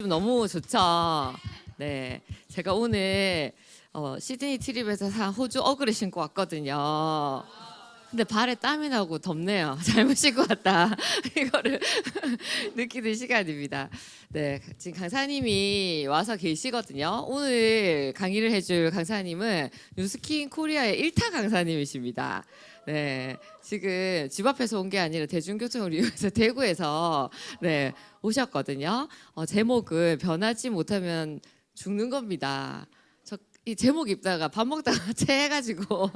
너무 좋죠. 네, 제가 오늘 시드니 트립에서 산 호주 어그를 신고 왔거든요. 근데 발에 땀이 나고 덥네요. 잘못 신고 왔다. 이거를 느끼는 시간입니다. 네, 지금 강사님이 와서 계시거든요. 오늘 강의를 해줄 강사님은 뉴스킨 코리아의 1타 강사님이십니다. 네, 지금 집 앞에서 온 게 아니라 대중교통을 이용해서 대구에서 네, 오셨거든요. 제목은 변하지 못하면 죽는 겁니다. 저 이 제목 입다가 밥 먹다가 체해가지고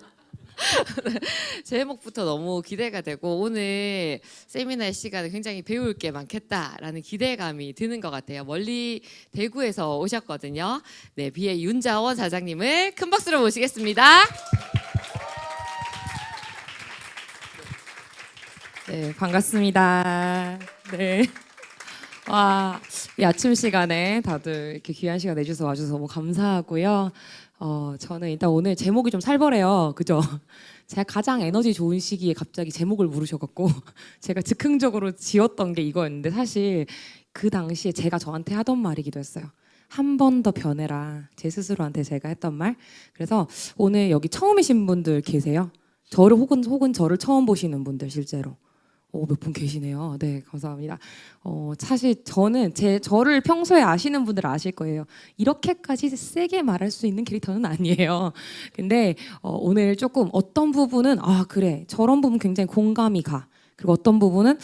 제목부터 너무 기대가 되고 오늘 세미나 시간에 굉장히 배울 게 많겠다라는 기대감이 드는 것 같아요. 멀리 대구에서 오셨거든요. 네, 비의 윤자원 사장님을 큰 박수로 모시겠습니다. 네, 반갑습니다. 네. 와, 이 아침 시간에 다들 이렇게 귀한 시간 내주셔서 와주셔서 너무 감사하고요. 저는 일단 오늘 제목이 좀 살벌해요. 그죠? 제가 가장 에너지 좋은 시기에 갑자기 제목을 물으셔갖고 제가 즉흥적으로 지었던 게 이거였는데 사실 그 당시에 제가 저한테 하던 말이기도 했어요. 한 번 더 변해라. 제 스스로한테 제가 했던 말. 그래서 오늘 여기 처음이신 분들 계세요? 저를 혹은 저를 처음 보시는 분들 실제로. 몇 분 계시네요. 네, 감사합니다. 사실 저는 저를 평소에 아시는 분들 아실 거예요. 이렇게까지 세게 말할 수 있는 캐릭터는 아니에요. 근데 오늘 조금 어떤 부분은 그래 저런 부분 굉장히 공감이 가. 그리고 어떤 부분은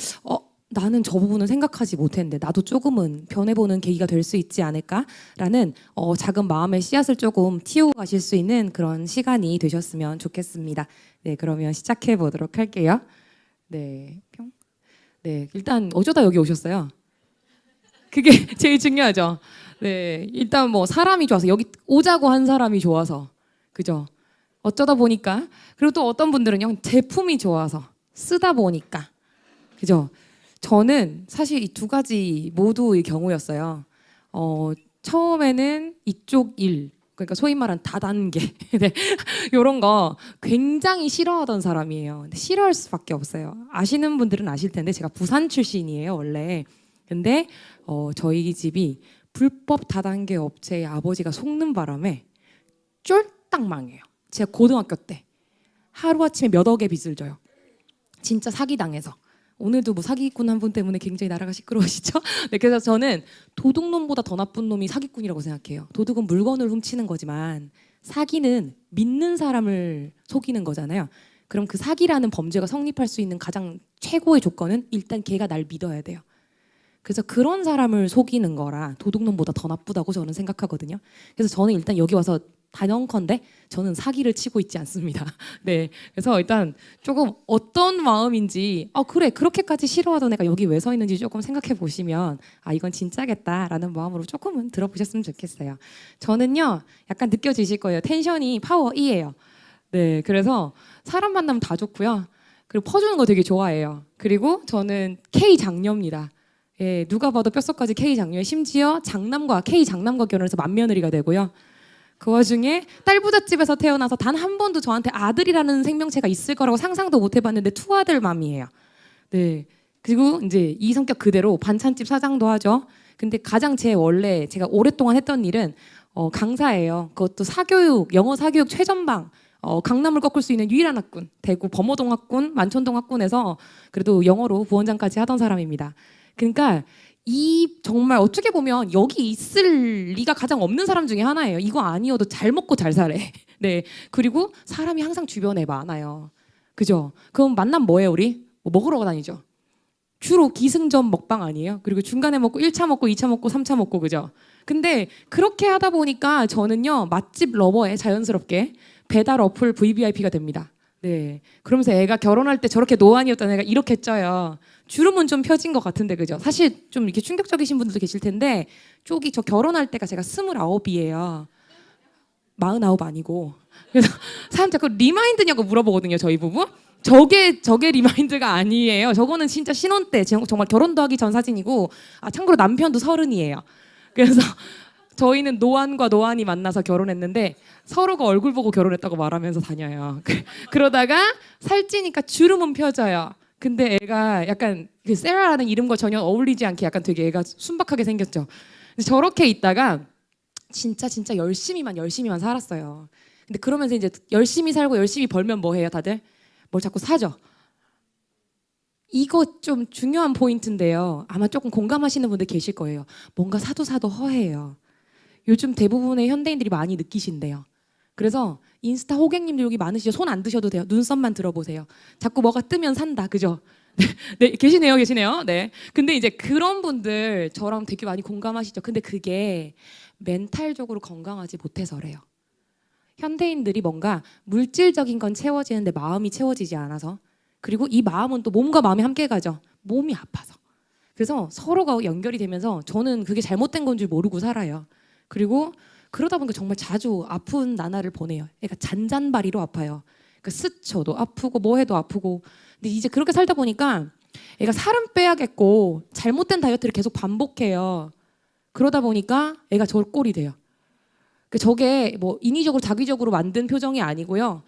나는 저 부분은 생각하지 못했는데 나도 조금은 변해보는 계기가 될 수 있지 않을까라는 작은 마음의 씨앗을 조금 틔우고 가실 수 있는 그런 시간이 되셨으면 좋겠습니다. 네, 그러면 시작해 보도록 할게요. 네, 네, 일단 어쩌다 여기 오셨어요? 그게 제일 중요하죠. 네, 일단 뭐 사람이 좋아서 여기 오자고 한 사람이 좋아서, 그죠? 어쩌다 보니까 그리고 또 어떤 분들은요 제품이 좋아서 쓰다 보니까, 그죠? 저는 사실 이 두 가지 모두의 경우였어요. 처음에는 이쪽 일. 그러니까 소위 말하는 다단계 네. 이런 거 굉장히 싫어하던 사람이에요. 근데 싫어할 수밖에 없어요. 아시는 분들은 아실 텐데 제가 부산 출신이에요 원래. 근데 저희 집이 불법 다단계 업체의 아버지가 속는 바람에 쫄딱 망해요. 제가 고등학교 때 하루아침에 몇 억의 빚을 져요. 진짜 사기당해서. 오늘도 뭐 사기꾼 한 분 때문에 굉장히 나라가 시끄러우시죠? 네, 그래서 저는 도둑놈보다 더 나쁜 놈이 사기꾼이라고 생각해요. 도둑은 물건을 훔치는 거지만 사기는 믿는 사람을 속이는 거잖아요. 그럼 그 사기라는 범죄가 성립할 수 있는 가장 최고의 조건은 일단 걔가 날 믿어야 돼요. 그래서 그런 사람을 속이는 거라 도둑놈보다 더 나쁘다고 저는 생각하거든요. 그래서 저는 일단 여기 와서 단언컨대 저는 사기를 치고 있지 않습니다. 네, 그래서 일단 조금 어떤 마음인지 그래 그렇게까지 싫어하던 애가 여기 왜 서 있는지 조금 생각해 보시면 이건 진짜겠다라는 마음으로 조금은 들어보셨으면 좋겠어요. 저는요 약간 느껴지실 거예요. 텐션이 파워 E예요. 네, 그래서 사람 만나면 다 좋고요. 그리고 퍼주는 거 되게 좋아해요. 그리고 저는 K 장녀입니다. 예, 누가 봐도 뼛속까지 K 장녀에 심지어 K 장남과 결혼해서 맏며느리가 되고요. 그 와중에 딸부잣집에서 태어나서 단 한 번도 저한테 아들이라는 생명체가 있을 거라고 상상도 못 해봤는데 투아들 맘이에요. 네. 그리고 이제 이 성격 그대로 반찬집 사장도 하죠. 근데 가장 제가 오랫동안 했던 일은 강사예요. 그것도 영어 사교육 최전방. 강남을 꺾을 수 있는 유일한 학군. 대구 범어동 학군, 만촌동 학군에서 그래도 영어로 부원장까지 하던 사람입니다. 그러니까 정말 어떻게 보면 여기 있을 리가 가장 없는 사람 중에 하나예요. 이거 아니어도 잘 먹고 잘 살래. 네. 그리고 사람이 항상 주변에 많아요. 그죠? 그럼 만남 뭐예요, 우리? 뭐 먹으러 다니죠. 주로 기승전 먹방 아니에요? 그리고 중간에 먹고 1차 먹고 2차 먹고 3차 먹고, 그죠? 근데 그렇게 하다 보니까 저는요 맛집 러버에 자연스럽게 배달 어플 VVIP가 됩니다. 네. 그러면서 애가 결혼할 때 저렇게 노안이었던 애가 이렇게 쪄요. 주름은 좀 펴진 것 같은데, 그죠? 사실 좀 이렇게 충격적이신 분들도 계실 텐데, 저 결혼할 때가 제가 29이에요. 49 아니고. 그래서 사람 자꾸 리마인드냐고 물어보거든요, 저희 부부. 저게 리마인드가 아니에요. 저거는 진짜 신혼 때, 정말 결혼도 하기 전 사진이고, 참고로 남편도 30이에요. 그래서 저희는 노안과 노안이 만나서 결혼했는데 서로가 얼굴 보고 결혼했다고 말하면서 다녀요. 그러다가 살찌니까 주름은 펴져요. 근데 애가 약간 세라라는 이름과 전혀 어울리지 않게 약간 되게 애가 순박하게 생겼죠. 저렇게 있다가 진짜 열심히만 살았어요. 근데 그러면서 이제 열심히 살고 열심히 벌면 뭐 해요, 다들? 뭘 자꾸 사죠. 이거 좀 중요한 포인트인데요. 아마 조금 공감하시는 분들 계실 거예요. 뭔가 사도 허해요. 요즘 대부분의 현대인들이 많이 느끼신대요. 그래서 인스타 호객님들 여기 많으시죠? 손 안 드셔도 돼요. 눈썹만 들어보세요. 자꾸 뭐가 뜨면 산다. 그죠? 네, 계시네요. 네. 근데 이제 그런 분들 저랑 되게 많이 공감하시죠? 근데 그게 멘탈적으로 건강하지 못해서래요. 현대인들이 뭔가 물질적인 건 채워지는데 마음이 채워지지 않아서, 그리고 이 마음은 또 몸과 마음이 함께 가죠. 몸이 아파서. 그래서 서로가 연결이 되면서 저는 그게 잘못된 건 줄 모르고 살아요. 그리고 그러다 보니까 정말 자주 아픈 나날을 보내요. 그러니까 잔잔바리로 아파요. 그러니까 스쳐도 아프고 뭐 해도 아프고. 근데 이제 그렇게 살다 보니까 애가 살은 빼야겠고 잘못된 다이어트를 계속 반복해요. 그러다 보니까 애가 저 꼴이 돼요. 저게 뭐 인위적으로 자기적으로 만든 표정이 아니고요.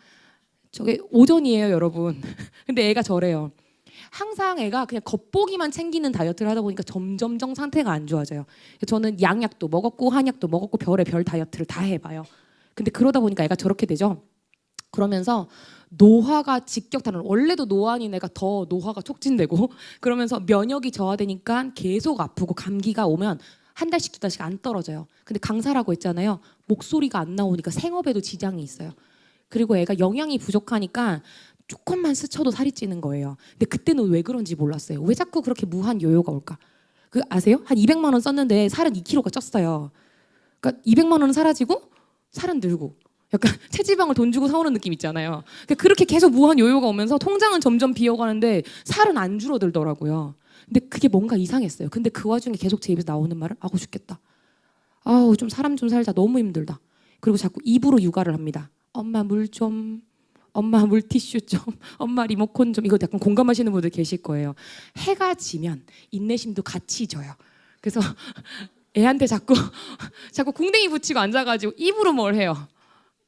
저게 오전이에요, 여러분. 근데 애가 저래요. 항상 애가 그냥 겉보기만 챙기는 다이어트를 하다 보니까 점점점 상태가 안 좋아져요. 저는 양약도 먹었고 한약도 먹었고 별의 별 다이어트를 다 해봐요. 근데 그러다 보니까 애가 저렇게 되죠. 그러면서 노화가 직격탄을, 원래도 노안인 애가 더 노화가 촉진되고, 그러면서 면역이 저하되니까 계속 아프고, 감기가 오면 한 달씩 두 달씩 안 떨어져요. 근데 강사라고 했잖아요. 목소리가 안 나오니까 생업에도 지장이 있어요. 그리고 애가 영양이 부족하니까 조금만 스쳐도 살이 찌는 거예요. 근데 그때는 왜 그런지 몰랐어요. 왜 자꾸 그렇게 무한 요요가 올까? 그 아세요? 한 200만 원 썼는데 살은 2kg가 쪘어요. 그러니까 200만 원은 사라지고 살은 늘고, 약간 체지방을 돈 주고 사오는 느낌 있잖아요. 그러니까 그렇게 계속 무한 요요가 오면서 통장은 점점 비어가는데 살은 안 줄어들더라고요. 근데 그게 뭔가 이상했어요. 근데 그 와중에 계속 제 입에서 나오는 말은 아우 죽겠다. 아우 좀 사람 좀 살자. 너무 힘들다. 그리고 자꾸 입으로 육아를 합니다. 엄마 물 좀, 엄마 물티슈 좀, 엄마 리모컨 좀. 이거 약간 공감하시는 분들 계실 거예요. 해가 지면 인내심도 같이 져요. 그래서 애한테 자꾸 궁뎅이 붙이고 앉아가지고 입으로 뭘 해요.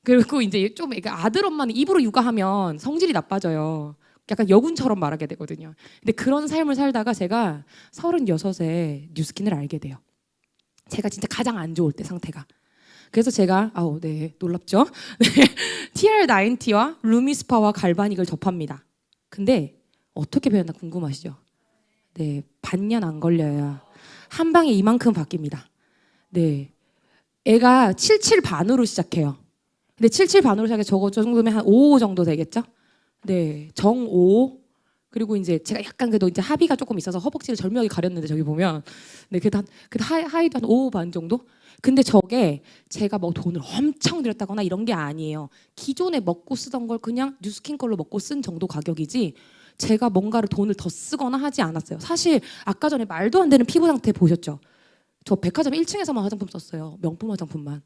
그리고 이제 좀 아들 엄마는 입으로 육아하면 성질이 나빠져요. 약간 여군처럼 말하게 되거든요. 근데 그런 삶을 살다가 제가 36에 뉴스킨을 알게 돼요. 제가 진짜 가장 안 좋을 때 상태가. 그래서 제가 네, 놀랍죠? 네, TR90와 루미스파와 갈바닉을 접합니다. 근데 어떻게 배웠나 궁금하시죠? 네, 반년 안 걸려요. 한 방에 이만큼 바뀝니다. 네, 애가 77 반으로 시작해요. 근데 77 반으로 시작해 저 정도면 한 55 정도 되겠죠? 네, 정5. 그리고 이제 제가 약간 그래도 이제 합의가 조금 있어서 허벅지를 절묘하게 가렸는데 저기 보면 네, 그래도 하이도 한 5 반 정도? 근데 저게 제가 뭐 돈을 엄청 들였다거나 이런 게 아니에요. 기존에 먹고 쓰던 걸 그냥 뉴스킨 걸로 먹고 쓴 정도 가격이지 제가 뭔가를 돈을 더 쓰거나 하지 않았어요. 사실 아까 전에 말도 안 되는 피부 상태 보셨죠? 저 백화점 1층에서만 화장품 썼어요. 명품 화장품만.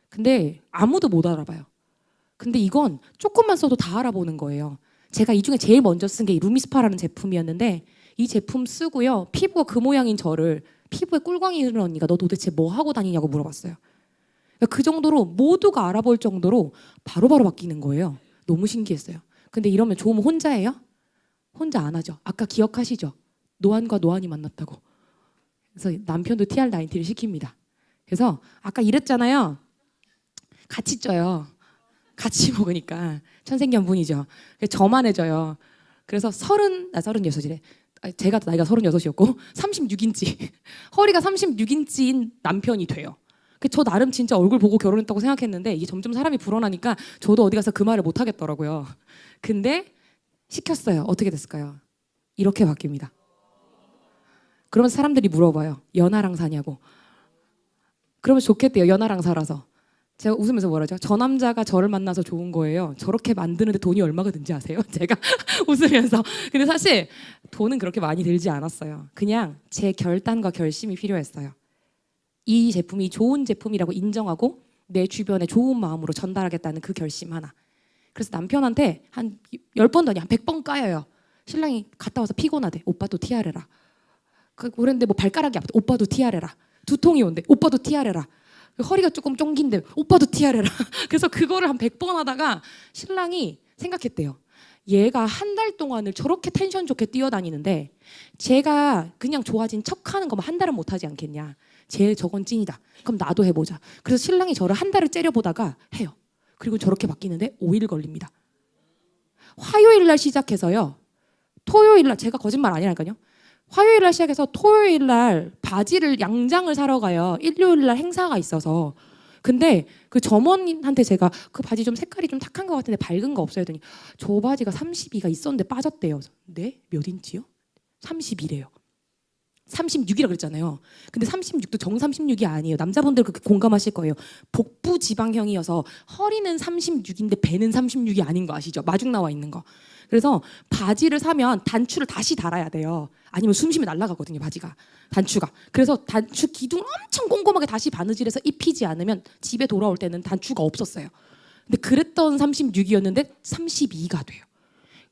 근데 아무도 못 알아봐요. 근데 이건 조금만 써도 다 알아보는 거예요. 제가 이 중에 제일 먼저 쓴 게 루미스파라는 제품이었는데 이 제품 쓰고요. 피부가 그 모양인 저를 피부에 꿀광이 흐르는 언니가 너 도대체 뭐 하고 다니냐고 물어봤어요. 그러니까 그 정도로 모두가 알아볼 정도로 바로바로 바뀌는 거예요. 너무 신기했어요. 근데 이러면 좋으면 혼자예요? 혼자 안 하죠. 아까 기억하시죠? 노안과 노안이 만났다고. 그래서 남편도 TR90를 시킵니다. 그래서 아까 이랬잖아요. 같이 쪄요. 같이 먹으니까 천생연분이죠. 저만 해져요. 그래서 36이래. 제가 나이가 36이었고 36인치 허리가 36인치인 남편이 돼요. 저 나름 진짜 얼굴 보고 결혼했다고 생각했는데 이게 점점 사람이 불어나니까 저도 어디 가서 그 말을 못 하겠더라고요. 근데 시켰어요. 어떻게 됐을까요? 이렇게 바뀝니다. 그러면 사람들이 물어봐요. 연하랑 사냐고. 그러면 좋겠대요. 연하랑 살아서. 제가 웃으면서 뭐라죠? 저 남자가 저를 만나서 좋은 거예요. 저렇게 만드는데 돈이 얼마가 든지 아세요? 제가 웃으면서. 근데 사실 돈은 그렇게 많이 들지 않았어요. 그냥 제 결단과 결심이 필요했어요. 이 제품이 좋은 제품이라고 인정하고 내 주변에 좋은 마음으로 전달하겠다는 그 결심 하나. 그래서 남편한테 한 10번도 아니 한 100번 까여요. 신랑이 갔다 와서 피곤하대. 오빠도 TR해라. 그랬는데 뭐 발가락이 아프대. 오빠도 TR해라. 두통이 온대. 오빠도 TR해라. 허리가 조금 쫑긴데 오빠도 TR해라. 그래서 그거를 한 100번 하다가 신랑이 생각했대요. 얘가 한 달 동안을 저렇게 텐션 좋게 뛰어다니는데 제가 그냥 좋아진 척하는 거만 한 달은 못하지 않겠냐. 저건 찐이다. 그럼 나도 해보자. 그래서 신랑이 저를 한 달을 째려보다가 해요. 그리고 저렇게 바뀌는데 5일 걸립니다. 화요일 날 시작해서요. 토요일 날 제가 거짓말 아니라니까요. 화요일 날 시작해서 토요일 날 바지를 양장을 사러 가요. 일요일 날 행사가 있어서. 근데 그 점원한테 제가 그 바지 좀 색깔이 좀 탁한 것 같은데 밝은 거 없어요 했더니 저 바지가 32가 있었는데 빠졌대요. 네? 몇 인치요? 32래요. 36이라 그랬잖아요. 근데 36도 정 36이 아니에요. 남자분들 그렇게 공감하실 거예요. 복부 지방형이어서 허리는 36인데 배는 36이 아닌 거 아시죠? 마중 나와 있는 거. 그래서 바지를 사면 단추를 다시 달아야 돼요. 아니면 숨 쉬면 날아가거든요, 바지가. 단추가. 그래서 단추 기둥 엄청 꼼꼼하게 다시 바느질해서 입히지 않으면 집에 돌아올 때는 단추가 없었어요. 근데 그랬던 36이었는데 32가 돼요.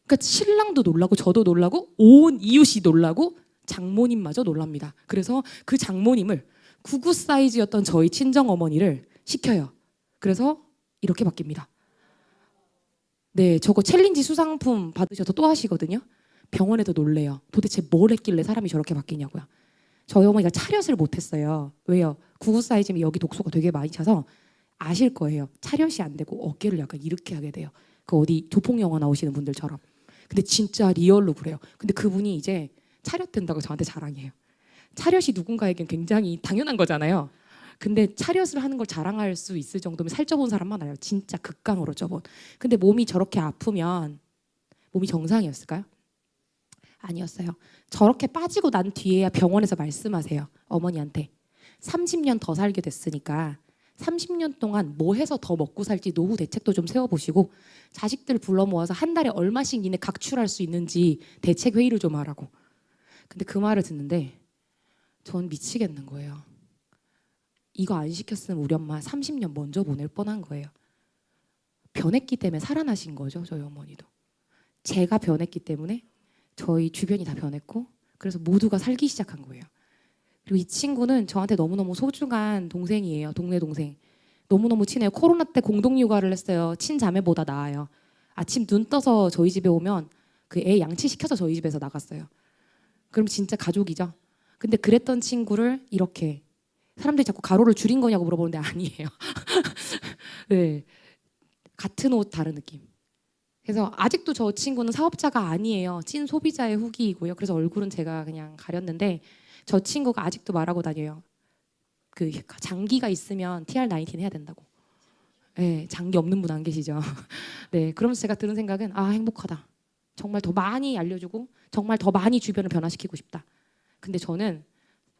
그러니까 신랑도 놀라고 저도 놀라고 온 이웃이 놀라고 장모님마저 놀랍니다. 그래서 그 장모님을 99 사이즈였던 저희 친정 어머니를 시켜요. 그래서 이렇게 바뀝니다. 네, 저거 챌린지 수상품 받으셔서 또 하시거든요. 병원에도 놀래요. 도대체 뭘 했길래 사람이 저렇게 바뀌냐고요. 저희 어머니가 차렷을 못했어요. 왜요? 99 사이즈면 여기 독소가 되게 많이 차서 아실 거예요. 차렷이 안 되고 어깨를 약간 이렇게 하게 돼요. 그 어디 조폭 영화 나오시는 분들처럼. 근데 진짜 리얼로 그래요. 근데 그분이 이제 차렷된다고 저한테 자랑해요. 차렷이 누군가에겐 굉장히 당연한 거잖아요. 근데 차렷을 하는 걸 자랑할 수 있을 정도면 살쪄본 사람만 알아요. 진짜 극강으로 쪄본. 근데 몸이 저렇게 아프면 몸이 정상이었을까요? 아니었어요. 저렇게 빠지고 난 뒤에야 병원에서 말씀하세요. 어머니한테. 30년 더 살게 됐으니까 30년 동안 뭐 해서 더 먹고 살지 노후 대책도 좀 세워보시고 자식들 불러 모아서 한 달에 얼마씩 니네 각출할 수 있는지 대책 회의를 좀 하라고. 근데 그 말을 듣는데 전 미치겠는 거예요. 이거 안 시켰으면 우리 엄마 30년 먼저 보낼 뻔한 거예요. 변했기 때문에 살아나신 거죠. 저희 어머니도. 제가 변했기 때문에 저희 주변이 다 변했고 그래서 모두가 살기 시작한 거예요. 그리고 이 친구는 저한테 너무너무 소중한 동생이에요. 동네 동생. 너무너무 친해요. 코로나 때 공동 육아를 했어요. 친자매보다 나아요. 아침 눈 떠서 저희 집에 오면 그 애 양치시켜서 저희 집에서 나갔어요. 그럼 진짜 가족이죠. 근데 그랬던 친구를 이렇게 사람들이 자꾸 가로를 줄인 거냐고 물어보는데 아니에요. 네, 같은 옷 다른 느낌. 그래서 아직도 저 친구는 사업자가 아니에요. 찐 소비자의 후기이고요. 그래서 얼굴은 제가 그냥 가렸는데 저 친구가 아직도 말하고 다녀요. 그 장기가 있으면 TR19 해야 된다고. 네, 장기 없는 분 안 계시죠. 네, 그러면서 제가 드는 생각은 아 행복하다. 정말 더 많이 알려주고 정말 더 많이 주변을 변화시키고 싶다. 근데 저는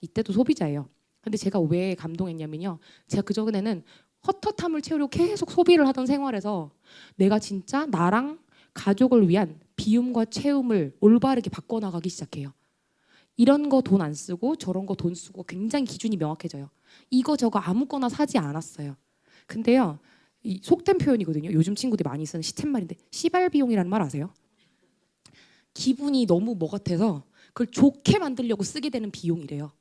이때도 소비자예요. 근데 제가 왜 감동했냐면요. 제가 그전에는 헛헛함을 채우려고 계속 소비를 하던 생활에서 내가 진짜 나랑 가족을 위한 비움과 채움을 올바르게 바꿔나가기 시작해요. 이런 거 돈 안 쓰고 저런 거 돈 쓰고 굉장히 기준이 명확해져요. 이거 저거 아무거나 사지 않았어요. 근데요. 이 속된 표현이거든요. 요즘 친구들이 많이 쓰는 시쳇말인데 시발 비용이라는 말 아세요? 기분이 너무 뭐 같아서 그걸 좋게 만들려고 쓰게 되는 비용이래요.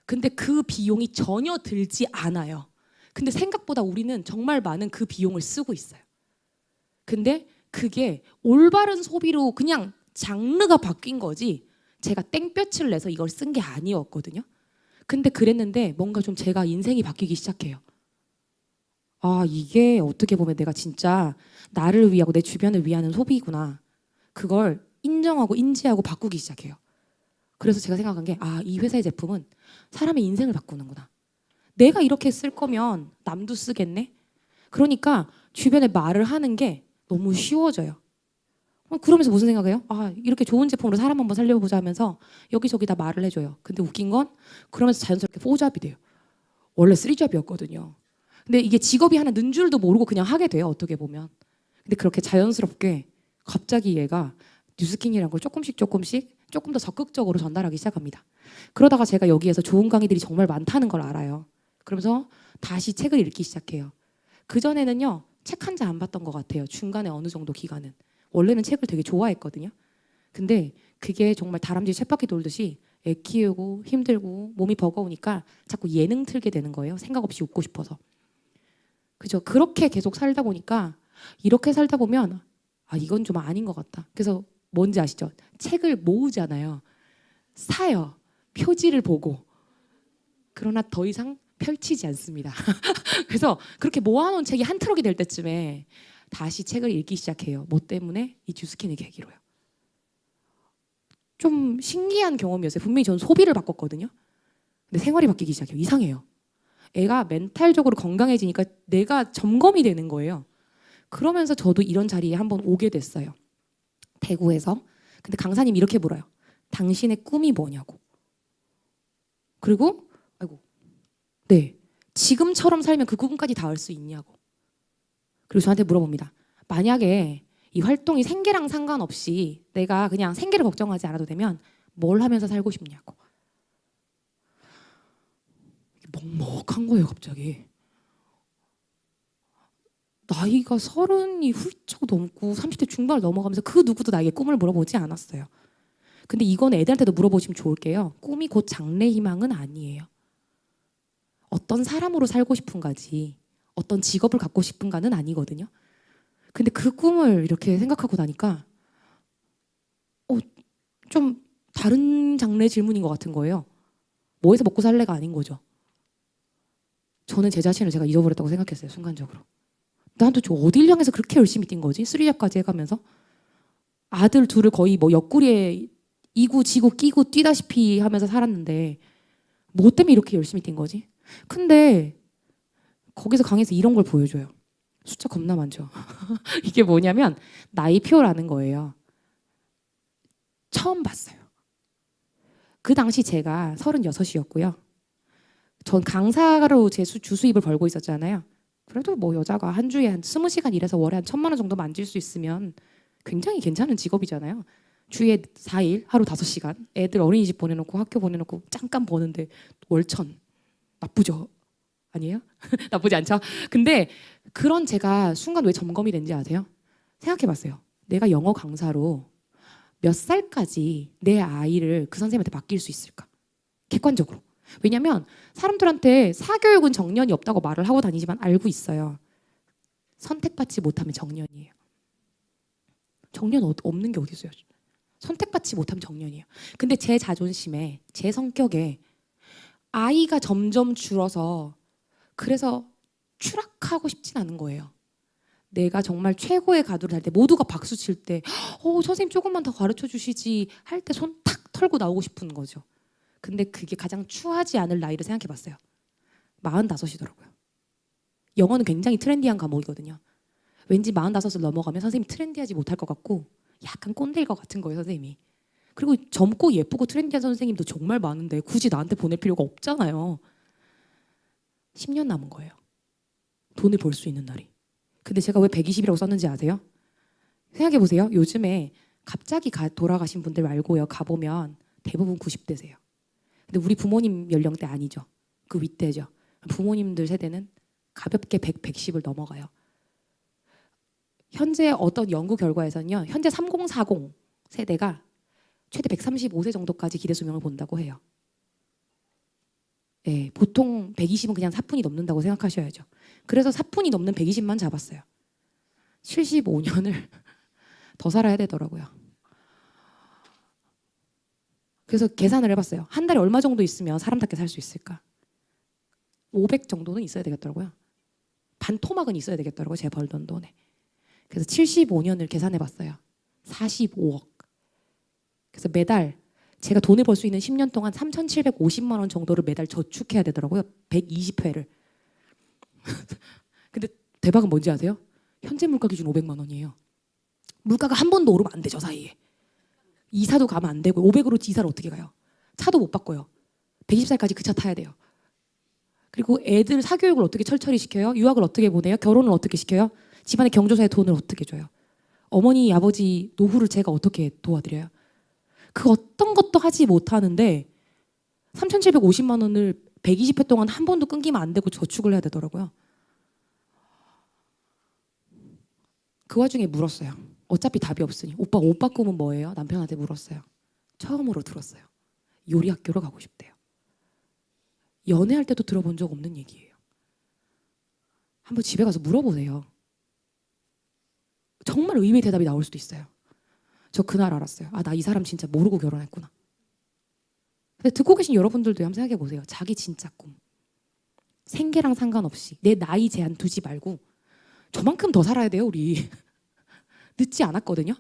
근데 그 비용이 전혀 들지 않아요. 근데 생각보다 우리는 정말 많은 그 비용을 쓰고 있어요. 근데 그게 올바른 소비로 그냥 장르가 바뀐 거지 제가 땡볕을 내서 이걸 쓴 게 아니었거든요. 근데 그랬는데 뭔가 좀 제가 인생이 바뀌기 시작해요. 아 이게 어떻게 보면 내가 진짜 나를 위하고 내 주변을 위하는 소비구나. 그걸 인정하고 인지하고 바꾸기 시작해요. 그래서 제가 생각한 게 아, 이 회사의 제품은 사람의 인생을 바꾸는구나. 내가 이렇게 쓸 거면 남도 쓰겠네. 그러니까 주변에 말을 하는 게 너무 쉬워져요. 그러면서 무슨 생각해요? 아, 이렇게 좋은 제품으로 사람 한번 살려보자 하면서 여기저기 다 말을 해줘요. 근데 웃긴 건 그러면서 자연스럽게 4잡이 돼요. 원래 3잡이었거든요. 근데 이게 직업이 하나 는 줄도 모르고 그냥 하게 돼요. 어떻게 보면. 근데 그렇게 자연스럽게 갑자기 얘가 뉴스킹이라는 걸 조금씩 조금 더 적극적으로 전달하기 시작합니다. 그러다가 제가 여기에서 좋은 강의들이 정말 많다는 걸 알아요. 그러면서 다시 책을 읽기 시작해요. 그전에는요. 책 한 자 안 봤던 것 같아요. 중간에 어느 정도 기간은. 원래는 책을 되게 좋아했거든요. 근데 그게 정말 다람쥐 쳇바퀴 돌듯이 애 키우고 힘들고 몸이 버거우니까 자꾸 예능 틀게 되는 거예요. 생각 없이 웃고 싶어서. 그죠? 그렇게 계속 살다 보니까 이렇게 살다 보면 아 이건 좀 아닌 것 같다. 그래서 뭔지 아시죠? 책을 모으잖아요. 사요. 표지를 보고. 그러나 더 이상 펼치지 않습니다. 그래서 그렇게 모아놓은 책이 한 트럭이 될 때쯤에 다시 책을 읽기 시작해요. 뭐 때문에? 이 듀스케니 계기로요. 좀 신기한 경험이었어요. 분명히 저는 소비를 바꿨거든요. 근데 생활이 바뀌기 시작해요. 이상해요. 애가 멘탈적으로 건강해지니까 내가 점검이 되는 거예요. 그러면서 저도 이런 자리에 한번 오게 됐어요. 대구에서. 근데 강사님이 이렇게 물어요. 당신의 꿈이 뭐냐고. 그리고 아이고, 네, 지금처럼 살면 그 꿈까지 닿을 수 있냐고. 그리고 저한테 물어봅니다. 만약에 이 활동이 생계랑 상관없이 내가 그냥 생계를 걱정하지 않아도 되면 뭘 하면서 살고 싶냐고. 먹먹한 거예요, 갑자기. 나이가 30이 훌쩍 넘고 30대 중반을 넘어가면서 그 누구도 나에게 꿈을 물어보지 않았어요. 근데 이건 애들한테도 물어보시면 좋을 게요. 꿈이 곧 장래 희망은 아니에요. 어떤 사람으로 살고 싶은가지, 어떤 직업을 갖고 싶은가는 아니거든요. 근데 그 꿈을 이렇게 생각하고 나니까 좀 다른 장르의 질문인 것 같은 거예요. 뭐 해서 먹고 살래가 아닌 거죠. 저는 제 자신을 제가 잊어버렸다고 생각했어요. 순간적으로. 나한테 저 어딜 향해서 그렇게 열심히 뛴 거지? 3잡까지 해가면서 아들 둘을 거의 뭐 옆구리에 이고 지고 끼고 뛰다시피 하면서 살았는데 뭐 때문에 이렇게 열심히 뛴 거지? 근데 거기서 강의에서 이런 걸 보여줘요. 숫자 겁나 많죠. 이게 뭐냐면 나이표라는 거예요. 처음 봤어요. 그 당시 제가 36이었고요. 전 강사로 제 주 수입을 벌고 있었잖아요. 그래도 뭐 여자가 한 주에 한 20시간 일해서 월에 한 1,000만 원 정도 만질 수 있으면 굉장히 괜찮은 직업이잖아요. 주에 4일, 하루 5시간. 애들 어린이집 보내놓고 학교 보내놓고 잠깐 버는데 월천. 나쁘죠? 아니에요? 나쁘지 않죠? 근데 그런 제가 순간 왜 점검이 된지 아세요? 생각해봤어요. 내가 영어 강사로 몇 살까지 내 아이를 그 선생님한테 맡길 수 있을까? 객관적으로. 왜냐면 사람들한테 사교육은 정년이 없다고 말을 하고 다니지만 알고 있어요. 선택받지 못하면 정년이에요. 정년 없는 게 어디 있어요? 선택받지 못하면 정년이에요. 근데 제 자존심에, 제 성격에 아이가 점점 줄어서 그래서 추락하고 싶진 않은 거예요. 내가 정말 최고의 가도를 할 때 모두가 박수 칠 때 선생님 조금만 더 가르쳐 주시지 할 때 손 탁 털고 나오고 싶은 거죠. 근데 그게 가장 추하지 않을 나이를 생각해 봤어요. 45이더라고요. 영어는 굉장히 트렌디한 과목이거든요. 왠지 45을 넘어가면 선생님이 트렌디하지 못할 것 같고 약간 꼰대일 것 같은 거예요, 선생님이. 그리고 젊고 예쁘고 트렌디한 선생님도 정말 많은데 굳이 나한테 보낼 필요가 없잖아요. 10년 남은 거예요. 돈을 벌 수 있는 날이. 근데 제가 왜 120이라고 썼는지 아세요? 생각해 보세요. 요즘에 갑자기 돌아가신 분들 말고요. 가보면 대부분 90대세요. 근데 우리 부모님 연령대 아니죠. 그 윗대죠. 부모님들 세대는 가볍게 100, 110을 넘어가요. 현재 어떤 연구 결과에서는요. 현재 3040 세대가 최대 135세 정도까지 기대 수명을 본다고 해요. 네, 보통 120은 그냥 사푼이 넘는다고 생각하셔야죠. 그래서 사푼이 넘는 120만 잡았어요. 75년을 더 살아야 되더라고요. 그래서 계산을 해봤어요. 한 달에 얼마 정도 있으면 사람답게 살 수 있을까? 500 정도는 있어야 되겠더라고요. 반토막은 있어야 되겠더라고요. 제가 벌던 돈에. 그래서 75년을 계산해봤어요. 45억. 그래서 매달 제가 돈을 벌 수 있는 10년 동안 3,750만 원 정도를 매달 저축해야 되더라고요. 120회를. 근데 대박은 뭔지 아세요? 현재 물가 기준 500만 원이에요. 물가가 한 번도 오르면 안 되죠, 사이에. 이사도 가면 안 되고 500으로 이사를 어떻게 가요? 차도 못 바꿔요. 120살까지 그 차 타야 돼요. 그리고 애들 사교육을 어떻게 철저히 시켜요? 유학을 어떻게 보내요? 결혼을 어떻게 시켜요? 집안의 경조사의 돈을 어떻게 줘요? 어머니, 아버지 노후를 제가 어떻게 도와드려요? 그 어떤 것도 하지 못하는데 3,750만 원을 120회 동안 한 번도 끊기면 안 되고 저축을 해야 되더라고요. 그 와중에 물었어요. 어차피 답이 없으니 오빠 꿈은 뭐예요? 남편한테 물었어요. 처음으로 들었어요. 요리 학교로 가고 싶대요. 연애할 때도 들어본 적 없는 얘기예요. 한번 집에 가서 물어보세요. 정말 의외의 대답이 나올 수도 있어요. 저 그날 알았어요. 나 이 사람 진짜 모르고 결혼했구나. 근데 듣고 계신 여러분들도 한번 생각해 보세요. 자기 진짜 꿈. 생계랑 상관없이 내 나이 제한 두지 말고 저만큼 더 살아야 돼요, 우리. 늦지 않았거든요.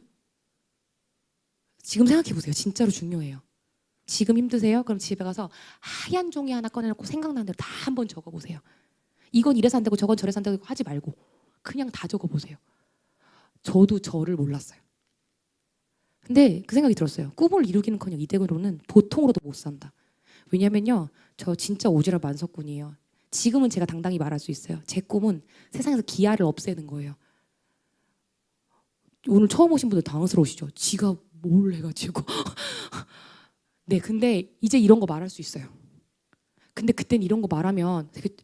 지금 생각해 보세요. 진짜로 중요해요. 지금 힘드세요? 그럼 집에 가서 하얀 종이 하나 꺼내놓고 생각나는 대로 다 한번 적어보세요. 이건 이래서 안 되고 저건 저래서 안 되고 하지 말고 그냥 다 적어보세요. 저도 저를 몰랐어요. 근데 그 생각이 들었어요. 꿈을 이루기는커녕 이대로는 보통으로도 못 산다. 왜냐면요, 저 진짜 오지랖 만석꾼이에요. 지금은 제가 당당히 말할 수 있어요. 제 꿈은 세상에서 기아를 없애는 거예요. 오늘 처음 오신 분들 당황스러우시죠? 지가 뭘 해가지고. 네, 근데 이제 이런 거 말할 수 있어요. 근데 그땐 이런 거 말하면 되게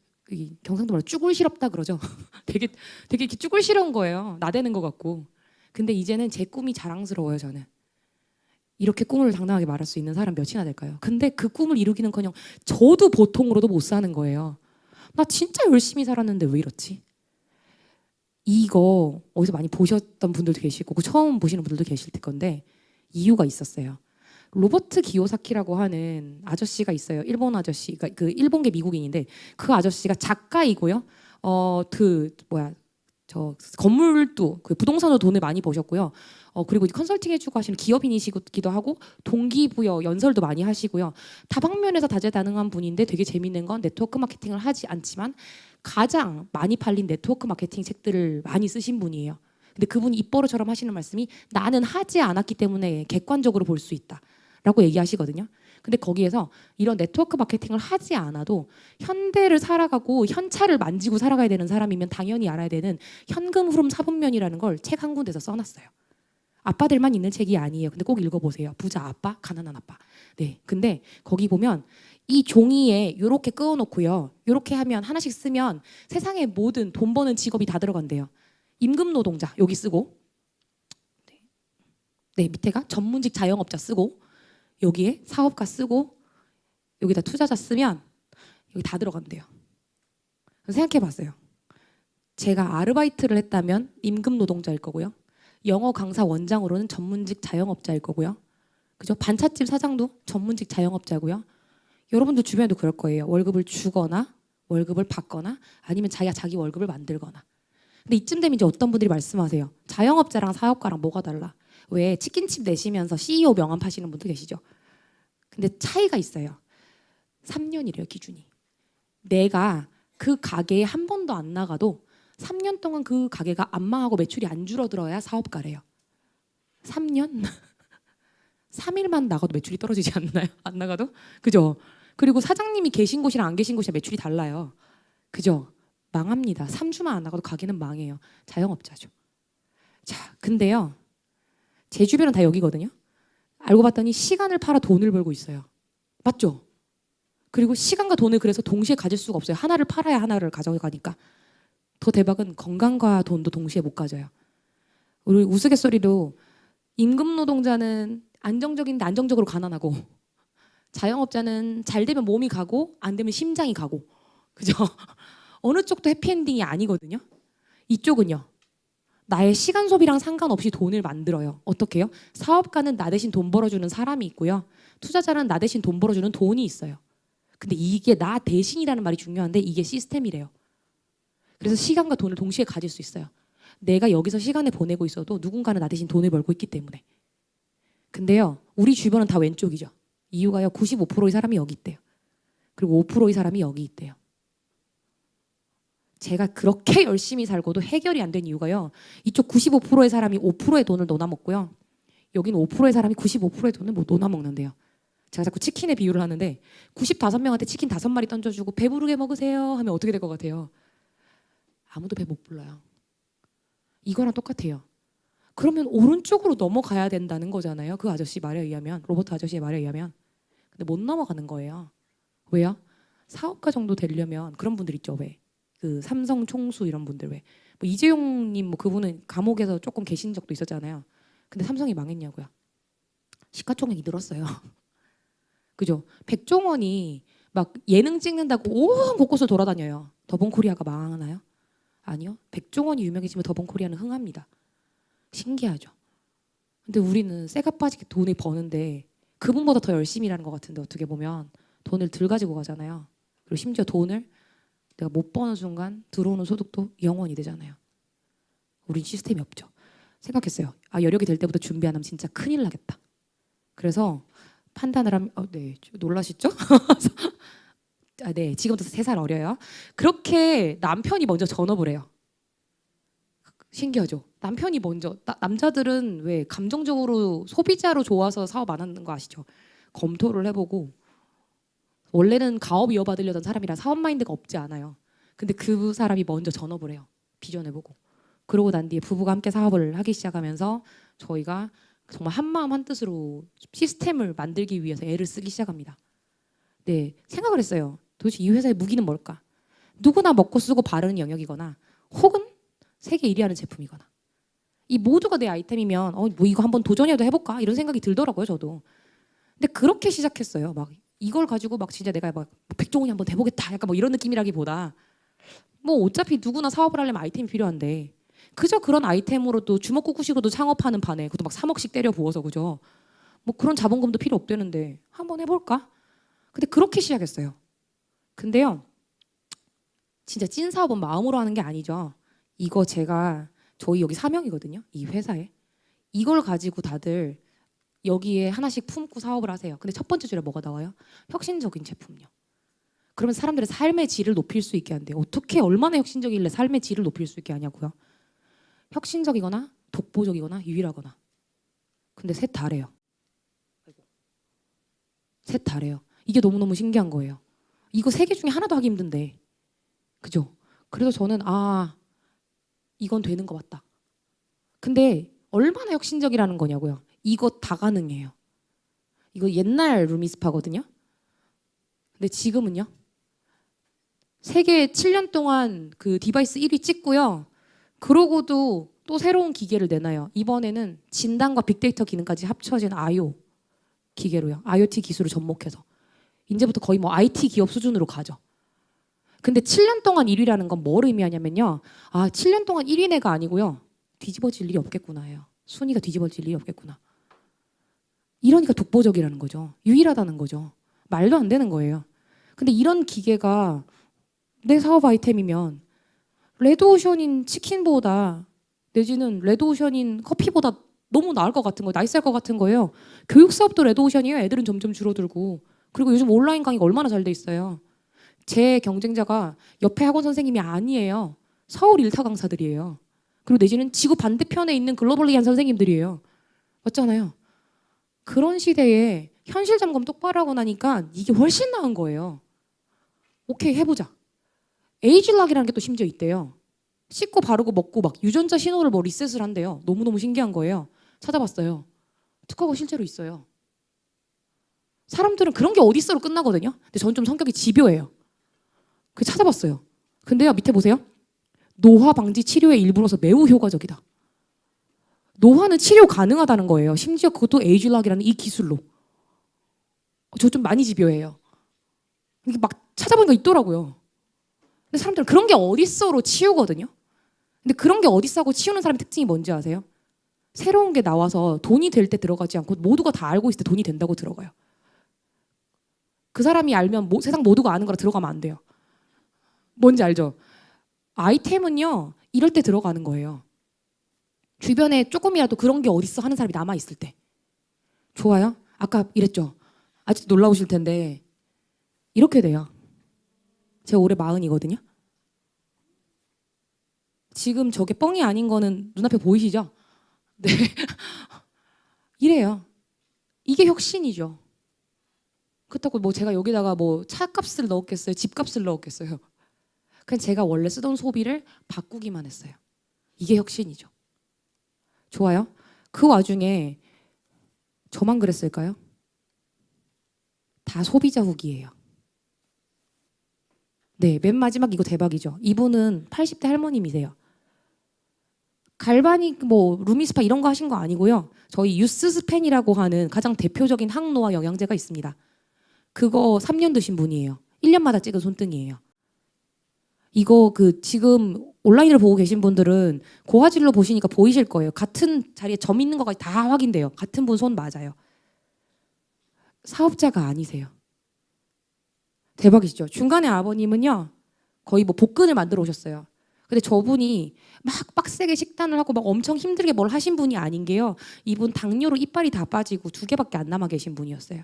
경상도 말로 쭈글시럽다 그러죠. 되게 이렇게 쭈글시러운 거예요. 나대는 것 같고. 근데 이제는 제 꿈이 자랑스러워요. 저는 이렇게 꿈을 당당하게 말할 수 있는 사람 몇이나 될까요? 근데 그 꿈을 이루기는커녕 저도 보통으로도 못 사는 거예요. 나 진짜 열심히 살았는데 왜 이렇지? 이거 어디서 많이 보셨던 분들도 계실 거고 처음 보시는 분들도 계실 건데 이유가 있었어요. 로버트 기요사키라고 하는 아저씨가 있어요. 일본 아저씨가 그 일본계 미국인인데 그 아저씨가 작가이고요. 저 건물도 그 부동산으로 돈을 많이 버셨고요. 그리고 컨설팅 해주고 하시는 기업인이시기도 하고 동기부여 연설도 많이 하시고요. 다방면에서 다재다능한 분인데 되게 재밌는 건 네트워크 마케팅을 하지 않지만 가장 많이 팔린 네트워크 마케팅 책들을 많이 쓰신 분이에요. 근데 그분이 입버릇처럼 하시는 말씀이 나는 하지 않았기 때문에 객관적으로 볼 수 있다라고 얘기하시거든요. 근데 거기에서 이런 네트워크 마케팅을 하지 않아도 현대를 살아가고 현찰을 만지고 살아가야 되는 사람이면 당연히 알아야 되는 현금 흐름 사분면이라는 걸 책 한 군데서 써놨어요. 아빠들만 있는 책이 아니에요. 근데 꼭 읽어보세요. 부자 아빠, 가난한 아빠. 네, 근데 거기 보면 이 종이에 이렇게 끄어놓고요. 이렇게 하면 하나씩 쓰면 세상의 모든 돈 버는 직업이 다 들어간대요. 임금 노동자 여기 쓰고, 네 밑에가 전문직 자영업자 쓰고, 여기에 사업가 쓰고, 여기다 투자자 쓰면 여기 다 들어간대요. 생각해봤어요. 제가 아르바이트를 했다면 임금 노동자일 거고요. 영어 강사 원장으로는 전문직 자영업자일 거고요. 그죠? 반찻집 사장도 전문직 자영업자고요. 여러분들 주변에도 그럴 거예요. 월급을 주거나 월급을 받거나 아니면 자기 월급을 만들거나. 근데 이쯤 되면 이제 어떤 분들이 말씀하세요. 자영업자랑 사업가랑 뭐가 달라? 왜 치킨집 내시면서 CEO 명함 파시는 분도 계시죠? 근데 차이가 있어요. 3년이래요, 기준이. 내가 그 가게에 한 번도 안 나가도 3년 동안 그 가게가 안 망하고 매출이 안 줄어들어야 사업가래요. 3년? 3일만 나가도 매출이 떨어지지 않나요? 안 나가도? 그죠? 그리고 사장님이 계신 곳이랑 안 계신 곳이 매출이 달라요. 그죠? 망합니다. 3주만 안 나가도 가게는 망해요. 자영업자죠. 자, 근데요. 제 주변은 다 여기거든요. 알고 봤더니 시간을 팔아 돈을 벌고 있어요. 맞죠? 그리고 시간과 돈을 그래서 동시에 가질 수가 없어요. 하나를 팔아야 하나를 가져가니까. 더 대박은 건강과 돈도 동시에 못 가져요. 우리 우스갯소리로 임금 노동자는 안정적인데 안정적으로 가난하고 자영업자는 잘 되면 몸이 가고 안 되면 심장이 가고 그죠? 어느 쪽도 해피엔딩이 아니거든요. 이쪽은요. 나의 시간 소비랑 상관없이 돈을 만들어요. 어떻게 해요? 사업가는 나 대신 돈 벌어주는 사람이 있고요. 투자자는 나 대신 돈 벌어주는 돈이 있어요. 근데 이게 나 대신이라는 말이 중요한데 이게 시스템이래요. 그래서 시간과 돈을 동시에 가질 수 있어요. 내가 여기서 시간을 보내고 있어도 누군가는 나 대신 돈을 벌고 있기 때문에. 근데요. 우리 주변은 다 왼쪽이죠. 이유가요. 95%의 사람이 여기 있대요. 그리고 5%의 사람이 여기 있대요. 제가 그렇게 열심히 살고도 해결이 안 된 이유가요. 이쪽 95%의 사람이 5%의 돈을 논아먹고요. 여기는 5%의 사람이 95%의 돈을 못 논아먹는데요. 제가 자꾸 치킨의 비유를 하는데 95명한테 치킨 5마리 던져주고 배부르게 먹으세요 하면 어떻게 될 것 같아요? 아무도 배 못 불러요. 이거랑 똑같아요. 그러면 오른쪽으로 넘어가야 된다는 거잖아요. 그 아저씨 말에 의하면, 로버트 아저씨의 말에 의하면. 근데 못 넘어가는 거예요. 왜요? 사업가 정도 되려면 그런 분들 있죠. 왜? 그 삼성 총수 이런 분들 왜? 뭐 이재용님 뭐 그분은 감옥에서 조금 계신 적도 있었잖아요. 근데 삼성이 망했냐고요. 시가총액이 늘었어요. 그죠? 백종원이 막 예능 찍는다고 온 곳곳을 돌아다녀요. 더본코리아가 망하나요? 아니요. 백종원이 유명해지면 더본코리아는 흥합니다. 신기하죠. 근데 우리는 쇠가 빠지게 돈을 버는데 그분보다 더 열심히 일하는 것 같은데 어떻게 보면 돈을 덜 가지고 가잖아요. 그리고 심지어 돈을 내가 못 버는 순간 들어오는 소득도 0원이 되잖아요. 우린 시스템이 없죠. 생각했어요. 아, 여력이 될 때부터 준비 안 하면 진짜 큰일 나겠다. 그래서 판단을 하면 네, 놀라시죠? 아, 네, 지금부터 3살 어려요. 그렇게 남편이 먼저 전업을 해요. 신기하죠? 남편이 먼저 남자들은 왜 감정적으로 소비자로 좋아서 사업 안 하는 거 아시죠? 검토를 해보고 원래는 가업 이어받으려던 사람이라 사업 마인드가 없지 않아요. 근데 그 사람이 먼저 전업을 해요. 비전해보고. 그러고 난 뒤에 부부가 함께 사업을 하기 시작하면서 저희가 정말 한마음 한뜻으로 시스템을 만들기 위해서 애를 쓰기 시작합니다. 네, 생각을 했어요. 도대체 이 회사의 무기는 뭘까? 누구나 먹고 쓰고 바르는 영역이거나 혹은 세계 1위 하는 제품이거나 이 모두가 내 아이템이면 뭐 이거 한번 도전해도 해볼까? 이런 생각이 들더라고요, 저도. 근데 그렇게 시작했어요. 막 이걸 가지고 막 진짜 내가 막 백종원이 한번 돼보겠다. 약간 뭐 이런 느낌이라기보다 뭐 어차피 누구나 사업을 하려면 아이템이 필요한데 그저 그런 아이템으로도 주먹구구식으로도 창업하는 반에 그것도 막 3억씩 때려 부어서 그죠? 뭐 그런 자본금도 필요 없대는데 한번 해볼까? 근데 그렇게 시작했어요. 근데요, 진짜 찐 사업은 마음으로 하는 게 아니죠. 이거 제가 저희 여기 사명이거든요. 이 회사에 이걸 가지고 다들 여기에 하나씩 품고 사업을 하세요. 근데 첫 번째 줄에 뭐가 나와요? 혁신적인 제품요. 그러면 사람들의 삶의 질을 높일 수 있게 한대요. 어떻게 얼마나 혁신적이길래 삶의 질을 높일 수 있게 하냐고요. 혁신적이거나 독보적이거나 유일하거나. 근데 셋 다래요. 셋 다래요. 이게 너무너무 신기한 거예요. 이거 3개 중에 하나도 하기 힘든데. 그죠? 그래서 저는 이건 되는 거 맞다. 근데 얼마나 혁신적이라는 거냐고요. 이거 다 가능해요. 이거 옛날 루미스파거든요. 근데 지금은요. 세계 7년 동안 그 디바이스 1위 찍고요. 그러고도 또 새로운 기계를 내놔요. 이번에는 진단과 빅데이터 기능까지 합쳐진 IO 기계로요. IoT 기술을 접목해서. 이제부터 거의 뭐 IT 기업 수준으로 가죠. 근데 7년 동안 1위라는 건 뭘 의미하냐면요. 7년 동안 1위네가 아니고요. 뒤집어질 일이 없겠구나예요. 순위가 뒤집어질 일이 없겠구나. 이러니까 독보적이라는 거죠. 유일하다는 거죠. 말도 안 되는 거예요. 근데 이런 기계가 내 사업 아이템이면 레드오션인 치킨보다 내지는 레드오션인 커피보다 너무 나을 것 같은 거예요. 나이스할 것 같은 거예요. 교육 사업도 레드오션이에요. 애들은 점점 줄어들고. 그리고 요즘 온라인 강의가 얼마나 잘 돼 있어요. 제 경쟁자가 옆에 학원 선생님이 아니에요. 서울 일타 강사들이에요. 그리고 내지는 지구 반대편에 있는 글로벌리한 선생님들이에요. 맞잖아요. 그런 시대에 현실 점검 똑바로 하고 나니까 이게 훨씬 나은 거예요. 오케이, 해보자. 에이즐락이라는 게 또 심지어 있대요. 씻고 바르고 먹고 막 유전자 신호를 뭐 리셋을 한대요. 너무너무 신기한 거예요. 찾아봤어요. 특허가 실제로 있어요. 사람들은 그런 게 어딨어로 끝나거든요. 근데 저는 좀 성격이 집요해요. 그래서 찾아봤어요. 근데요, 밑에 보세요. 노화 방지 치료의 일부로서 매우 효과적이다. 노화는 치료 가능하다는 거예요. 심지어 그것도 에이즐락이라는 이 기술로. 저 좀 많이 집요해요. 이게 막 찾아보니까 있더라고요. 근데 사람들은 그런 게 어딨어로 치우거든요. 근데 그런 게 어딨어하고 치우는 사람의 특징이 뭔지 아세요? 새로운 게 나와서 돈이 될 때 들어가지 않고 모두가 다 알고 있을 때 돈이 된다고 들어가요. 그 사람이 알면 세상 모두가 아는 거라 들어가면 안 돼요. 뭔지 알죠? 아이템은요, 이럴 때 들어가는 거예요. 주변에 조금이라도 그런 게 어딨어 하는 사람이 남아있을 때. 좋아요? 아까 이랬죠? 아직도 놀라우실 텐데 이렇게 돼요. 제가 올해 40이거든요. 지금 저게 뻥이 아닌 거는 눈앞에 보이시죠? 네. 이래요. 이게 혁신이죠. 그렇다고 뭐 제가 여기다가 뭐 차값을 넣었겠어요? 집값을 넣었겠어요? 그냥 제가 원래 쓰던 소비를 바꾸기만 했어요. 이게 혁신이죠. 좋아요? 그 와중에 저만 그랬을까요? 다 소비자 후기예요. 네, 맨 마지막 이거 대박이죠. 이분은 80대 할머님이세요. 갈바닉 뭐 루미스파 이런 거 하신 거 아니고요. 저희 유스스펜이라고 하는 가장 대표적인 항노화 영양제가 있습니다. 그거 3년 드신 분이에요. 1년마다 찍은 손등이에요. 이거 지금 온라인으로 보고 계신 분들은 고화질로 보시니까 보이실 거예요. 같은 자리에 점 있는 거까지 다 확인돼요. 같은 분 손 맞아요. 사업자가 아니세요. 대박이시죠? 중간에 아버님은요 거의 뭐 복근을 만들어 오셨어요. 근데 저분이 막 빡세게 식단을 하고 막 엄청 힘들게 뭘 하신 분이 아닌 게요. 이분 당뇨로 이빨이 다 빠지고 2개밖에 안 남아 계신 분이었어요.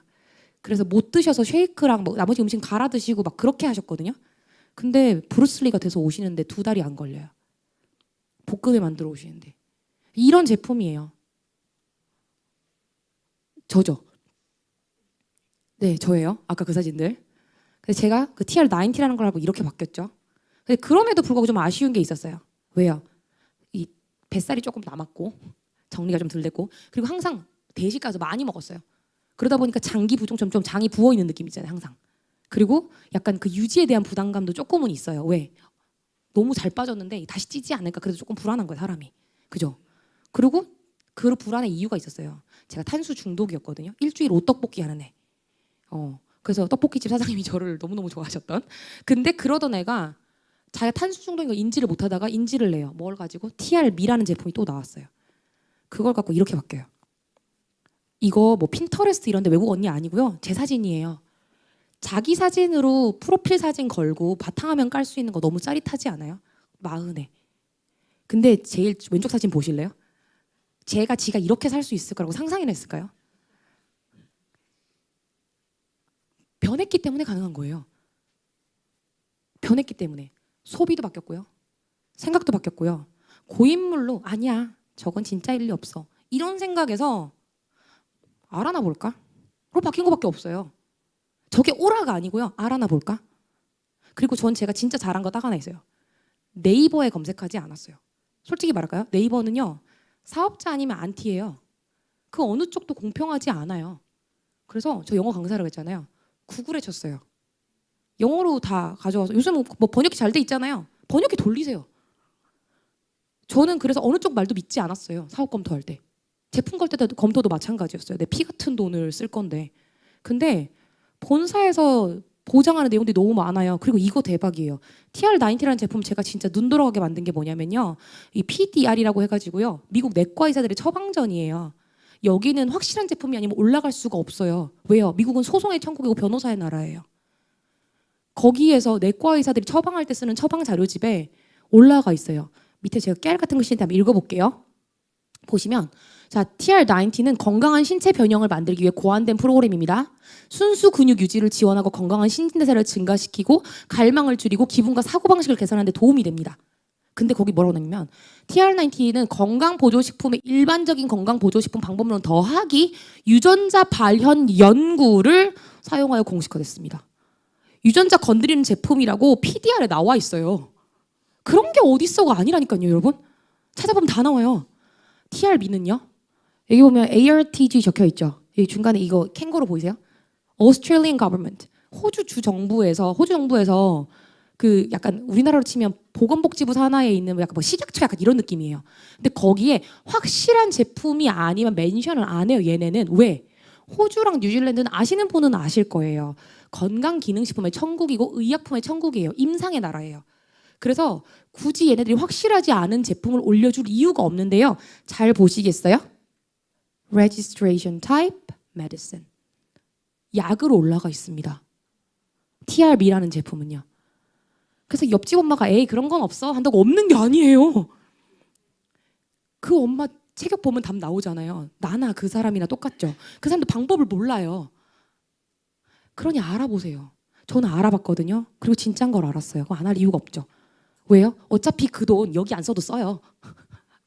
그래서 못 드셔서 쉐이크랑 뭐 나머지 음식 갈아 드시고 막 그렇게 하셨거든요. 근데 브루스리가 돼서 오시는데 2달이 안 걸려요. 복근을 만들어 오시는데. 이런 제품이에요. 저죠. 네, 저예요. 아까 그 사진들. 근데 제가 그 TR90라는 걸 알고 이렇게 바뀌었죠. 근데 그럼에도 불구하고 좀 아쉬운 게 있었어요. 왜요? 이 뱃살이 조금 남았고 정리가 좀 덜 됐고 그리고 항상 대식 가서 많이 먹었어요. 그러다 보니까 장기 부종처럼 좀 장이 부어 있는 느낌 있잖아요, 항상. 그리고 약간 그 유지에 대한 부담감도 조금은 있어요. 왜? 너무 잘 빠졌는데 다시 찌지 않을까 그래서 조금 불안한 거예요, 사람이. 그죠? 그리고 그 불안의 이유가 있었어요. 제가 탄수 중독이었거든요. 일주일 오떡볶이 하는 애. 그래서 떡볶이집 사장님이 저를 너무너무 좋아하셨던. 근데 그러던 애가 자기가 탄수 중독인 거 인지를 못하다가 인지를 내요. 뭘 가지고? TR미라는 제품이 또 나왔어요. 그걸 갖고 이렇게 바뀌어요. 이거 뭐 핀터레스트 이런 데 외국 언니 아니고요. 제 사진이에요. 자기 사진으로 프로필 사진 걸고 바탕화면 깔 수 있는 거 너무 짜릿하지 않아요? 마흔에. 근데 제일 왼쪽 사진 보실래요? 지가 이렇게 살 수 있을 거라고 상상이나 했을까요? 변했기 때문에 가능한 거예요. 변했기 때문에. 소비도 바뀌었고요. 생각도 바뀌었고요. 고인물로 아니야. 저건 진짜일 리 없어. 이런 생각에서 알아나 볼까? 로 바뀐 거밖에 없어요. 저게 오라가 아니고요. 알아나 볼까? 그리고 전 제가 진짜 잘한 거 딱 하나 있어요. 네이버에 검색하지 않았어요. 솔직히 말할까요? 네이버는요. 사업자 아니면 안티예요. 그 어느 쪽도 공평하지 않아요. 그래서 저 영어 강사라고 했잖아요. 구글에 쳤어요. 영어로 다 가져와서 요즘 뭐 번역기 잘 돼 있잖아요. 번역기 돌리세요. 저는 그래서 어느 쪽 말도 믿지 않았어요. 사업 검토할 때. 제품 걸 때도 검토도 마찬가지였어요. 내 피 같은 돈을 쓸 건데. 근데 본사에서 보장하는 내용들이 너무 많아요. 그리고 이거 대박이에요. TR90라는 제품 제가 진짜 눈 돌아가게 만든 게 뭐냐면요. 이 PDR이라고 해가지고요. 미국 내과 의사들의 처방전이에요. 여기는 확실한 제품이 아니면 올라갈 수가 없어요. 왜요? 미국은 소송의 천국이고 변호사의 나라예요. 거기에서 내과 의사들이 처방할 때 쓰는 처방 자료집에 올라가 있어요. 밑에 제가 깨알 같은 거 쓰는데 한번 읽어볼게요. 보시면 자, TR90는 건강한 신체 변형을 만들기 위해 고안된 프로그램입니다. 순수 근육 유지를 지원하고 건강한 신진대사를 증가시키고 갈망을 줄이고 기분과 사고방식을 개선하는 데 도움이 됩니다. 근데 거기 뭐라고 나냐면 TR90는 건강보조식품의 일반적인 건강보조식품 방법론 더하기 유전자 발현 연구를 사용하여 공식화됐습니다. 유전자 건드리는 제품이라고 PDR에 나와 있어요. 그런 게 어딨어가 아니라니까요, 여러분. 찾아보면 다 나와요. TR미는요. 여기 보면 ARTG 적혀 있죠. 여기 중간에 이거 캥거루 보이세요? Australian Government. 호주 정부에서 그 약간 우리나라로 치면 보건복지부 산하에 있는 약간 뭐 식약처 약간 이런 느낌이에요. 근데 거기에 확실한 제품이 아니면 멘션을 안 해요. 얘네는 왜? 호주랑 뉴질랜드는 아시는 분은 아실 거예요. 건강기능식품의 천국이고 의약품의 천국이에요. 임상의 나라예요. 그래서 굳이 얘네들이 확실하지 않은 제품을 올려줄 이유가 없는데요. 잘 보시겠어요? Registration Type Medicine. 약으로 올라가 있습니다. TR미라는 제품은요. 그래서 옆집 엄마가 에이 그런 건 없어 한다고 없는 게 아니에요. 그 엄마 체격 보면 답 나오잖아요. 나나 그 사람이나 똑같죠. 그 사람도 방법을 몰라요. 그러니 알아보세요. 저는 알아봤거든요. 그리고 진짜인 걸 알았어요. 그럼 안 할 이유가 없죠. 왜요? 어차피 그 돈 여기 안 써도 써요.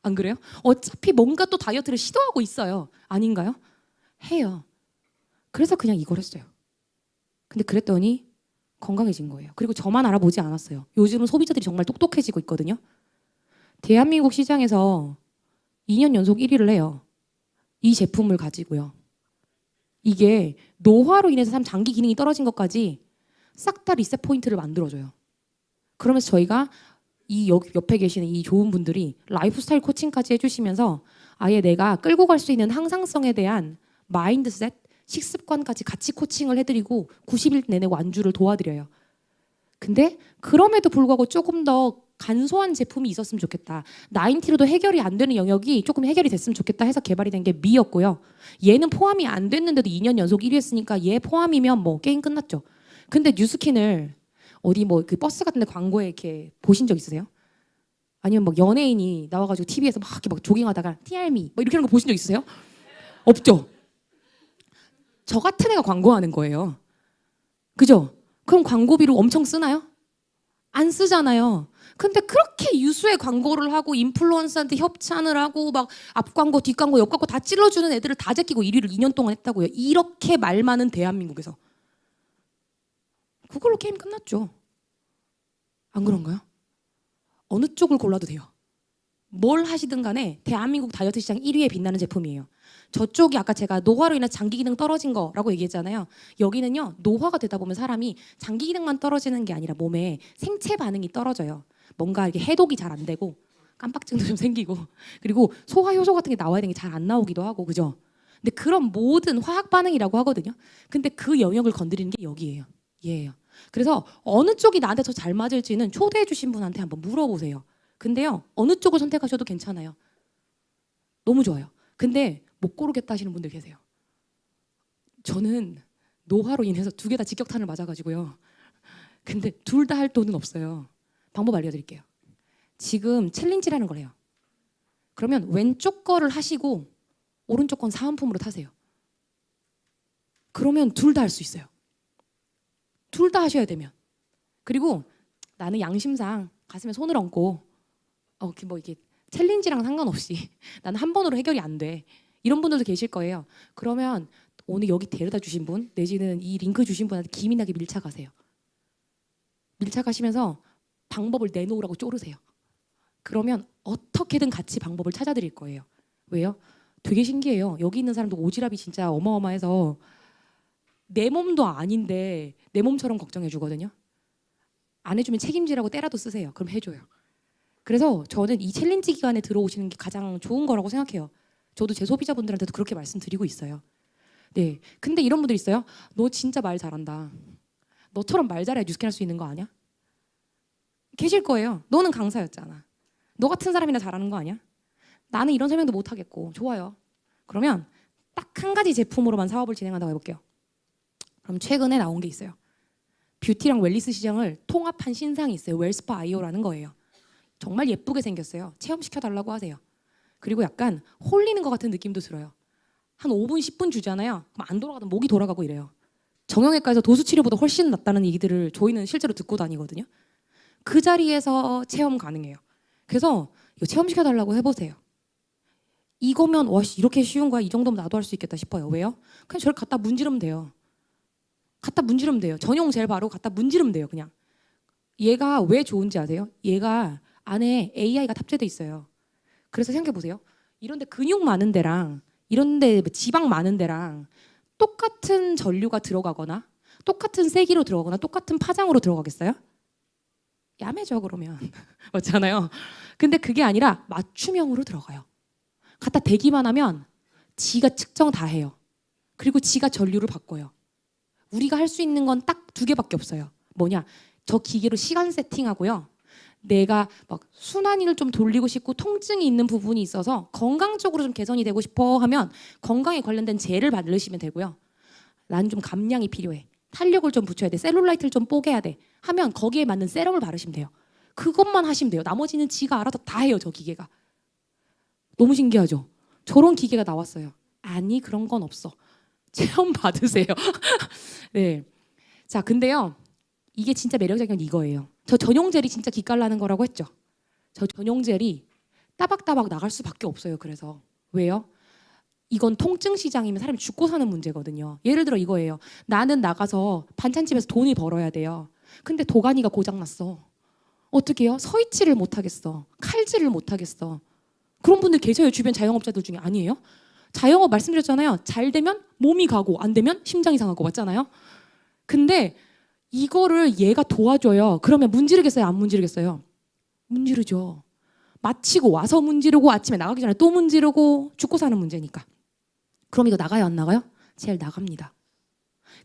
안 그래요? 어차피 뭔가 또 다이어트를 시도하고 있어요. 아닌가요? 해요. 그래서 그냥 이걸 했어요. 근데 그랬더니 건강해진 거예요. 그리고 저만 알아보지 않았어요. 요즘은 소비자들이 정말 똑똑해지고 있거든요. 대한민국 시장에서 2년 연속 1위를 해요. 이 제품을 가지고요. 이게 노화로 인해서 참 장기 기능이 떨어진 것까지 싹 다 리셋 포인트를 만들어줘요. 그러면서 저희가 이 옆에 계시는 이 좋은 분들이 라이프스타일 코칭까지 해주시면서 아예 내가 끌고 갈 수 있는 항상성에 대한 마인드셋, 식습관까지 같이 코칭을 해드리고 90일 내내 완주를 도와드려요. 근데 그럼에도 불구하고 조금 더 간소한 제품이 있었으면 좋겠다. 나인티로도 해결이 안 되는 영역이 조금 해결이 됐으면 좋겠다 해서 개발이 된 게 미였고요. 얘는 포함이 안 됐는데도 2년 연속 1위 했으니까 얘 포함이면 뭐 게임 끝났죠. 근데 뉴스킨을 어디 뭐 그 버스 같은 데 광고에 이렇게 보신 적 있으세요? 아니면 막 연예인이 나와가지고 TV에서 막 이렇게 막 조깅하다가 TRME 뭐 이렇게 하는 거 보신 적 있으세요? 없죠. 저 같은 애가 광고하는 거예요. 그죠? 그럼 광고비로 엄청 쓰나요? 안 쓰잖아요. 근데 그렇게 유수의 광고를 하고 인플루언서한테 협찬을 하고 막 앞광고, 뒷광고, 옆광고 다 찔러주는 애들을 다 제끼고 1위를 2년 동안 했다고요. 이렇게 말 많은 대한민국에서. 그걸로 게임 끝났죠. 안 그런가요? 어느 쪽을 골라도 돼요. 뭘 하시든 간에 대한민국 다이어트 시장 1위에 빛나는 제품이에요. 저쪽이 아까 제가 노화로 인해 장기 기능 떨어진 거라고 얘기했잖아요. 여기는요, 노화가 되다 보면 사람이 장기 기능만 떨어지는 게 아니라 몸에 생체 반응이 떨어져요. 뭔가 이렇게 해독이 잘 안 되고 깜빡증도 좀 생기고 그리고 소화 효소 같은 게 나와야 되는 게 잘 안 나오기도 하고 그죠? 근데 그런 모든 화학 반응이라고 하거든요. 근데 그 영역을 건드리는 게 여기예요. 얘예요. 그래서 어느 쪽이 나한테 더 잘 맞을지는 초대해 주신 분한테 한번 물어보세요. 근데요, 어느 쪽을 선택하셔도 괜찮아요. 너무 좋아요. 근데 못 고르겠다 하시는 분들 계세요. 저는 노화로 인해서 두 개 다 직격탄을 맞아가지고요. 근데 둘 다 할 돈은 없어요. 방법 알려드릴게요. 지금 챌린지라는 걸 해요. 그러면 왼쪽 거를 하시고 오른쪽 건 사은품으로 타세요. 그러면 둘 다 할 수 있어요. 둘 다 하셔야 되면. 그리고 나는 양심상 가슴에 손을 얹고 뭐 이게 챌린지랑 상관없이 나는 한 번으로 해결이 안 돼. 이런 분들도 계실 거예요. 그러면 오늘 여기 데려다 주신 분 내지는 이 링크 주신 분한테 기민하게 밀착하세요. 밀착하시면서 방법을 내놓으라고 쪼르세요. 그러면 어떻게든 같이 방법을 찾아드릴 거예요. 왜요? 되게 신기해요. 여기 있는 사람도 오지랖이 진짜 어마어마해서 내 몸도 아닌데 내 몸처럼 걱정해 주거든요. 안 해주면 책임지라고 때라도 쓰세요. 그럼 해줘요. 그래서 저는 이 챌린지 기간에 들어오시는 게 가장 좋은 거라고 생각해요. 저도 제 소비자분들한테도 그렇게 말씀드리고 있어요. 네. 근데 이런 분들 있어요. 너 진짜 말 잘한다. 너처럼 말 잘해야 뉴스캔 할 수 있는 거 아니야? 계실 거예요. 너는 강사였잖아. 너 같은 사람이나 잘하는 거 아니야? 나는 이런 설명도 못 하겠고. 좋아요. 그러면 딱 한 가지 제품으로만 사업을 진행한다고 해볼게요. 그럼 최근에 나온 게 있어요. 뷰티랑 웰니스 시장을 통합한 신상이 있어요. 웰스파 아이오라는 거예요. 정말 예쁘게 생겼어요. 체험시켜달라고 하세요. 그리고 약간 홀리는 것 같은 느낌도 들어요. 한 5분, 10분 주잖아요. 그럼 안 돌아가던 목이 돌아가고 이래요. 정형외과에서 도수치료보다 훨씬 낫다는 얘기들을 저희는 실제로 듣고 다니거든요. 그 자리에서 체험 가능해요. 그래서 이거 체험시켜달라고 해보세요. 이거면 와 이렇게 쉬운 거야. 이 정도면 나도 할 수 있겠다 싶어요. 왜요? 그냥 저를 갖다 문지르면 돼요. 갖다 문지르면 돼요. 전용 젤 바르고 갖다 문지르면 돼요. 그냥. 얘가 왜 좋은지 아세요? 얘가 안에 AI가 탑재돼 있어요. 그래서 생각해 보세요. 이런데 근육 많은 데랑 이런데 지방 많은 데랑 똑같은 전류가 들어가거나 똑같은 세기로 들어가거나 똑같은 파장으로 들어가겠어요? 야매죠 그러면. 맞잖아요. 근데 그게 아니라 맞춤형으로 들어가요. 갖다 대기만 하면 지가 측정 다 해요. 그리고 지가 전류를 바꿔요. 우리가 할 수 있는 건 딱 두 개밖에 없어요. 뭐냐? 저 기계로 시간 세팅하고요. 내가 막 순환을 좀 돌리고 싶고 통증이 있는 부분이 있어서 건강적으로 좀 개선이 되고 싶어 하면 건강에 관련된 젤을 바르시면 되고요. 난 좀 감량이 필요해. 탄력을 좀 붙여야 돼. 셀룰라이트를 좀 뽀개야 돼. 하면 거기에 맞는 세럼을 바르시면 돼요. 그것만 하시면 돼요. 나머지는 지가 알아서 다 해요. 저 기계가. 너무 신기하죠? 저런 기계가 나왔어요. 아니 그런 건 없어. 체험 받으세요. 네. 자, 근데요. 이게 진짜 매력적인 건 이거예요. 저 전용 젤이 진짜 기깔나는 거라고 했죠. 저 전용 젤이 따박따박 나갈 수밖에 없어요. 그래서 왜요? 이건 통증 시장이면 사람이 죽고 사는 문제거든요. 예를 들어 이거예요. 나는 나가서 반찬집에서 돈을 벌어야 돼요. 근데 도가니가 고장났어. 어떻게 해요? 서 있지를 못하겠어. 칼질을 못하겠어. 그런 분들 계셔요. 주변 자영업자들 중에. 아니에요? 자영업 말씀드렸잖아요. 잘 되면 몸이 가고 안 되면 심장이 상하고 맞잖아요. 근데 이거를 얘가 도와줘요. 그러면 문지르겠어요? 안 문지르겠어요? 문지르죠. 마치고 와서 문지르고 아침에 나가기 전에 또 문지르고 죽고 사는 문제니까. 그럼 이거 나가요? 안 나가요? 젤 나갑니다.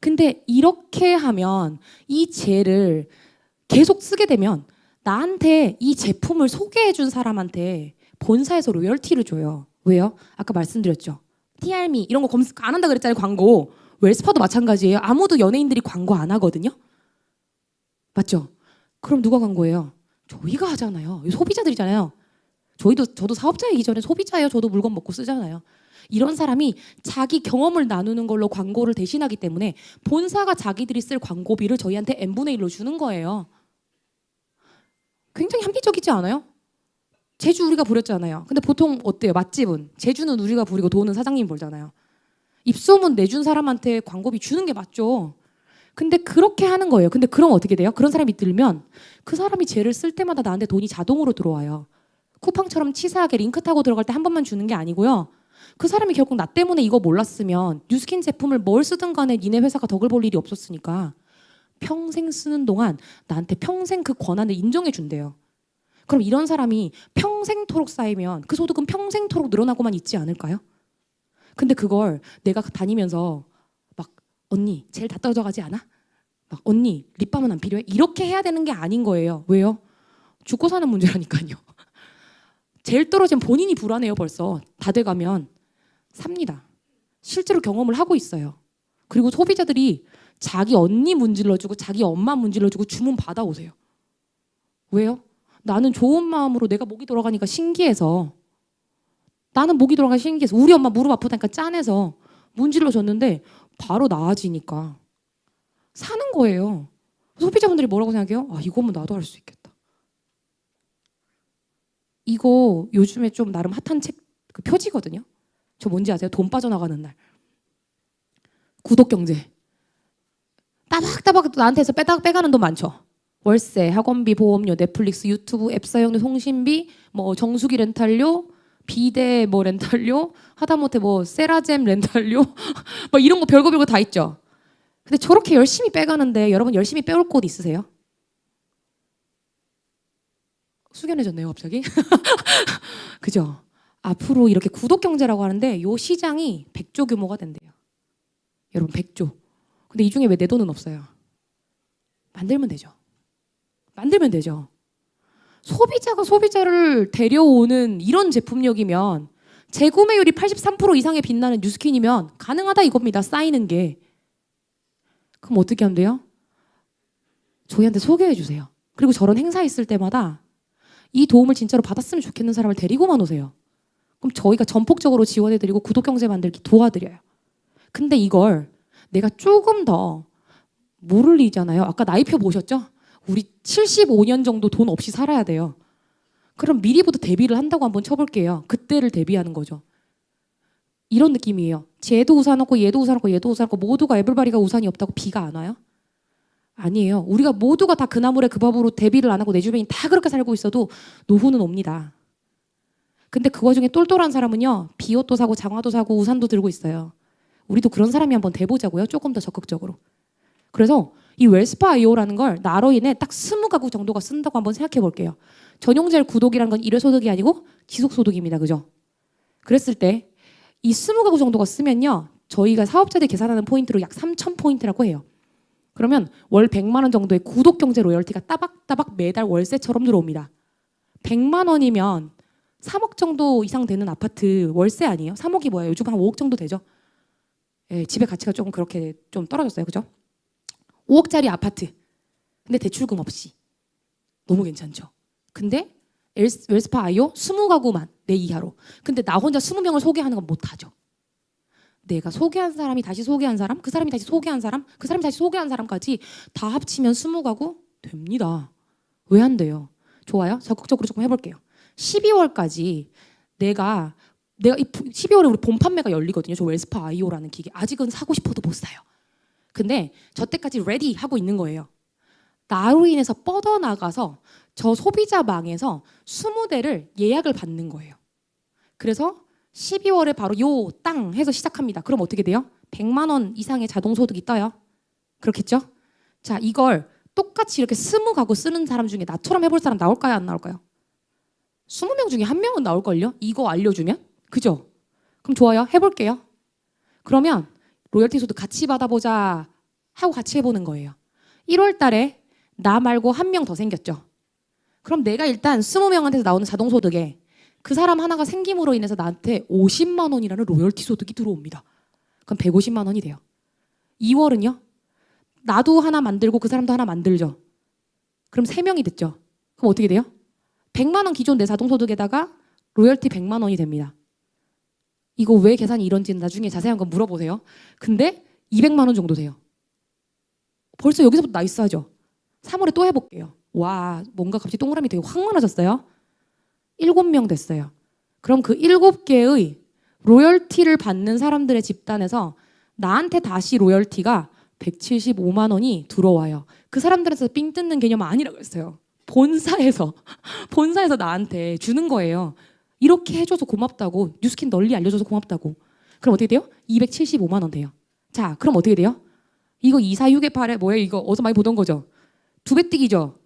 근데 이렇게 하면 이 젤을 계속 쓰게 되면 나한테 이 제품을 소개해 준 사람한테 본사에서 로열티를 줘요. 왜요? 아까 말씀드렸죠. TRME 이런 거 검색 안 한다 그랬잖아요. 광고. 웰스파도 마찬가지예요. 아무도 연예인들이 광고 안 하거든요. 맞죠? 그럼 누가 광고해요? 저희가 하잖아요. 소비자들이잖아요. 저도 사업자이기 전에 소비자예요. 저도 물건 먹고 쓰잖아요. 이런 사람이 자기 경험을 나누는 걸로 광고를 대신하기 때문에 본사가 자기들이 쓸 광고비를 저희한테 n분의 1로 주는 거예요. 굉장히 합리적이지 않아요? 제주 우리가 부렸잖아요. 근데 보통 어때요? 맛집은 제주는 우리가 부리고 돈은 사장님이 벌잖아요. 입소문 내준 사람한테 광고비 주는 게 맞죠. 근데 그렇게 하는 거예요. 근데 그럼 어떻게 돼요? 그런 사람이 들면 그 사람이 쟤를 쓸 때마다 나한테 돈이 자동으로 들어와요. 쿠팡처럼 치사하게 링크 타고 들어갈 때 한 번만 주는 게 아니고요. 그 사람이 결국 나 때문에 이거 몰랐으면 뉴스킨 제품을 뭘 쓰든 간에 니네 회사가 덕을 볼 일이 없었으니까 평생 쓰는 동안 나한테 평생 그 권한을 인정해 준대요. 그럼 이런 사람이 평생토록 쌓이면 그 소득은 평생토록 늘어나고만 있지 않을까요? 근데 그걸 내가 다니면서 막 언니 젤 다 떨어져가지 않아? 막 언니 립밤은 안 필요해? 이렇게 해야 되는 게 아닌 거예요. 왜요? 죽고 사는 문제라니까요. 젤 떨어지면 본인이 불안해요. 벌써 다 돼가면 삽니다. 실제로 경험을 하고 있어요. 그리고 소비자들이 자기 언니 문질러주고 자기 엄마 문질러주고 주문 받아오세요. 왜요? 나는 좋은 마음으로 내가 목이 돌아가니까 신기해서 나는 목이 돌아가니까 신기해서 우리 엄마 무릎 아프다니까 짠해서 문질러줬는데 바로 나아지니까 사는 거예요. 소비자분들이 뭐라고 생각해요? 아 이거면 나도 할 수 있겠다. 이거 요즘에 좀 나름 핫한 책 그 표지거든요. 저 뭔지 아세요? 돈 빠져나가는 날. 구독경제. 따박따박 나한테서 빼가는 돈 많죠. 월세, 학원비, 보험료, 넷플릭스, 유튜브, 앱 사용료, 통신비, 뭐 정수기 렌탈료, 비데 뭐 렌탈료, 하다못해 뭐 세라젬 렌탈료, 뭐 이런 거 별거 다 있죠. 근데 저렇게 열심히 빼가는데 여러분 열심히 빼올 곳 있으세요? 숙연해졌네요, 갑자기. 그죠? 앞으로 이렇게 구독 경제라고 하는데 요 시장이 100조 규모가 된대요. 여러분 100조. 근데 이 중에 왜 내 돈은 없어요? 만들면 되죠. 만들면 되죠. 소비자가 소비자를 데려오는 이런 제품력이면 재구매율이 83% 이상에 빛나는 뉴스킨이면 가능하다 이겁니다. 쌓이는 게. 그럼 어떻게 하면 돼요? 저희한테 소개해 주세요. 그리고 저런 행사 있을 때마다 이 도움을 진짜로 받았으면 좋겠는 사람을 데리고만 오세요. 그럼 저희가 전폭적으로 지원해드리고 구독경제 만들기 도와드려요. 근데 이걸 내가 조금 더 모를 리잖아요. 아까 나이표 보셨죠? 우리 75년 정도 돈 없이 살아야 돼요. 그럼 미리부터 대비를 한다고 한번 쳐볼게요. 그때를 대비하는 거죠. 이런 느낌이에요. 쟤도 우산 없고 얘도 우산 없고 얘도 우산 없고 모두가 에블바리가 우산이 없다고 비가 안 와요? 아니에요. 우리가 모두가 다 그 나물에 그 밥으로 대비를 안 하고 내 주변이 다 그렇게 살고 있어도 노후는 옵니다. 근데 그 와중에 똘똘한 사람은요. 비옷도 사고 장화도 사고 우산도 들고 있어요. 우리도 그런 사람이 한번 돼보자고요. 조금 더 적극적으로. 그래서 이 웰스파 IO라는 걸 나로 인해 딱 20가구 정도가 쓴다고 한번 생각해 볼게요. 전용젤 구독이라는 건 일회소득이 아니고 지속소득입니다. 그죠? 그랬을 때 이 20가구 정도가 쓰면요. 저희가 사업자들 계산하는 포인트로 약 3,000포인트라고 해요. 그러면 월 100만 원 정도의 구독경제 로열티가 따박따박 매달 월세처럼 들어옵니다. 100만 원이면 3억 정도 이상 되는 아파트 월세 아니에요? 3억이 뭐예요? 요즘 한 5억 정도 되죠? 예, 집의 가치가 조금 그렇게 좀 떨어졌어요. 그죠? 5억짜리 아파트. 근데 대출금 없이. 너무 괜찮죠? 근데 웰스파 아이오 20가구만 내 이하로. 근데 나 혼자 20명을 소개하는 건 못하죠. 내가 소개한 사람이 다시 소개한 사람, 그 사람이 다시 소개한 사람, 그 사람이 다시 소개한 사람까지 다 합치면 20가구 됩니다. 왜 안 돼요? 좋아요. 적극적으로 조금 해볼게요. 12월까지 내가 이 12월에 우리 본 판매가 열리거든요. 저 웰스파 아이오라는 기계. 아직은 사고 싶어도 못 사요. 근데 저 때까지 레디 하고 있는 거예요. 나로 인해서 뻗어나가서 저 소비자망에서 20대를 예약을 받는 거예요. 그래서 12월에 바로 요 땅 해서 시작합니다. 그럼 어떻게 돼요? 100만 원 이상의 자동소득이 떠요. 그렇겠죠? 자, 이걸 똑같이 이렇게 20가구 쓰는 사람 중에 나처럼 해볼 사람 나올까요? 안 나올까요? 20명 중에 1명은 나올걸요? 이거 알려주면? 그죠? 그럼 좋아요. 해볼게요. 그러면 로열티 소득 같이 받아보자 하고 같이 해보는 거예요. 1월 달에 나 말고 1명 더 생겼죠? 그럼 내가 일단 20명한테서 나오는 자동소득에 그 사람 하나가 생김으로 인해서 나한테 50만 원이라는 로열티 소득이 들어옵니다. 그럼 150만 원이 돼요. 2월은요? 나도 하나 만들고 그 사람도 하나 만들죠. 그럼 3명이 됐죠. 그럼 어떻게 돼요? 100만 원 기존 내 자동소득에다가 로열티 100만 원이 됩니다. 이거 왜 계산이 이런지는 나중에 자세한 건 물어보세요. 근데 200만 원 정도 돼요. 벌써 여기서부터 나이스하죠. 3월에 또 해볼게요. 와, 뭔가 갑자기 동그라미 되게 확 많아졌어요. 7명 됐어요. 그럼 그 7개의 로열티를 받는 사람들의 집단에서 나한테 다시 로열티가 175만 원이 들어와요. 그 사람들한테서 삥 뜯는 개념은 아니라고 했어요. 본사에서 나한테 주는 거예요. 이렇게 해줘서 고맙다고, 뉴스킨 널리 알려줘서 고맙다고. 그럼 어떻게 돼요? 275만 원 돼요. 자, 그럼 어떻게 돼요? 이거 2, 4, 6에 8에 뭐예요? 이거 어디서 많이 보던 거죠? 2배 뛰기죠.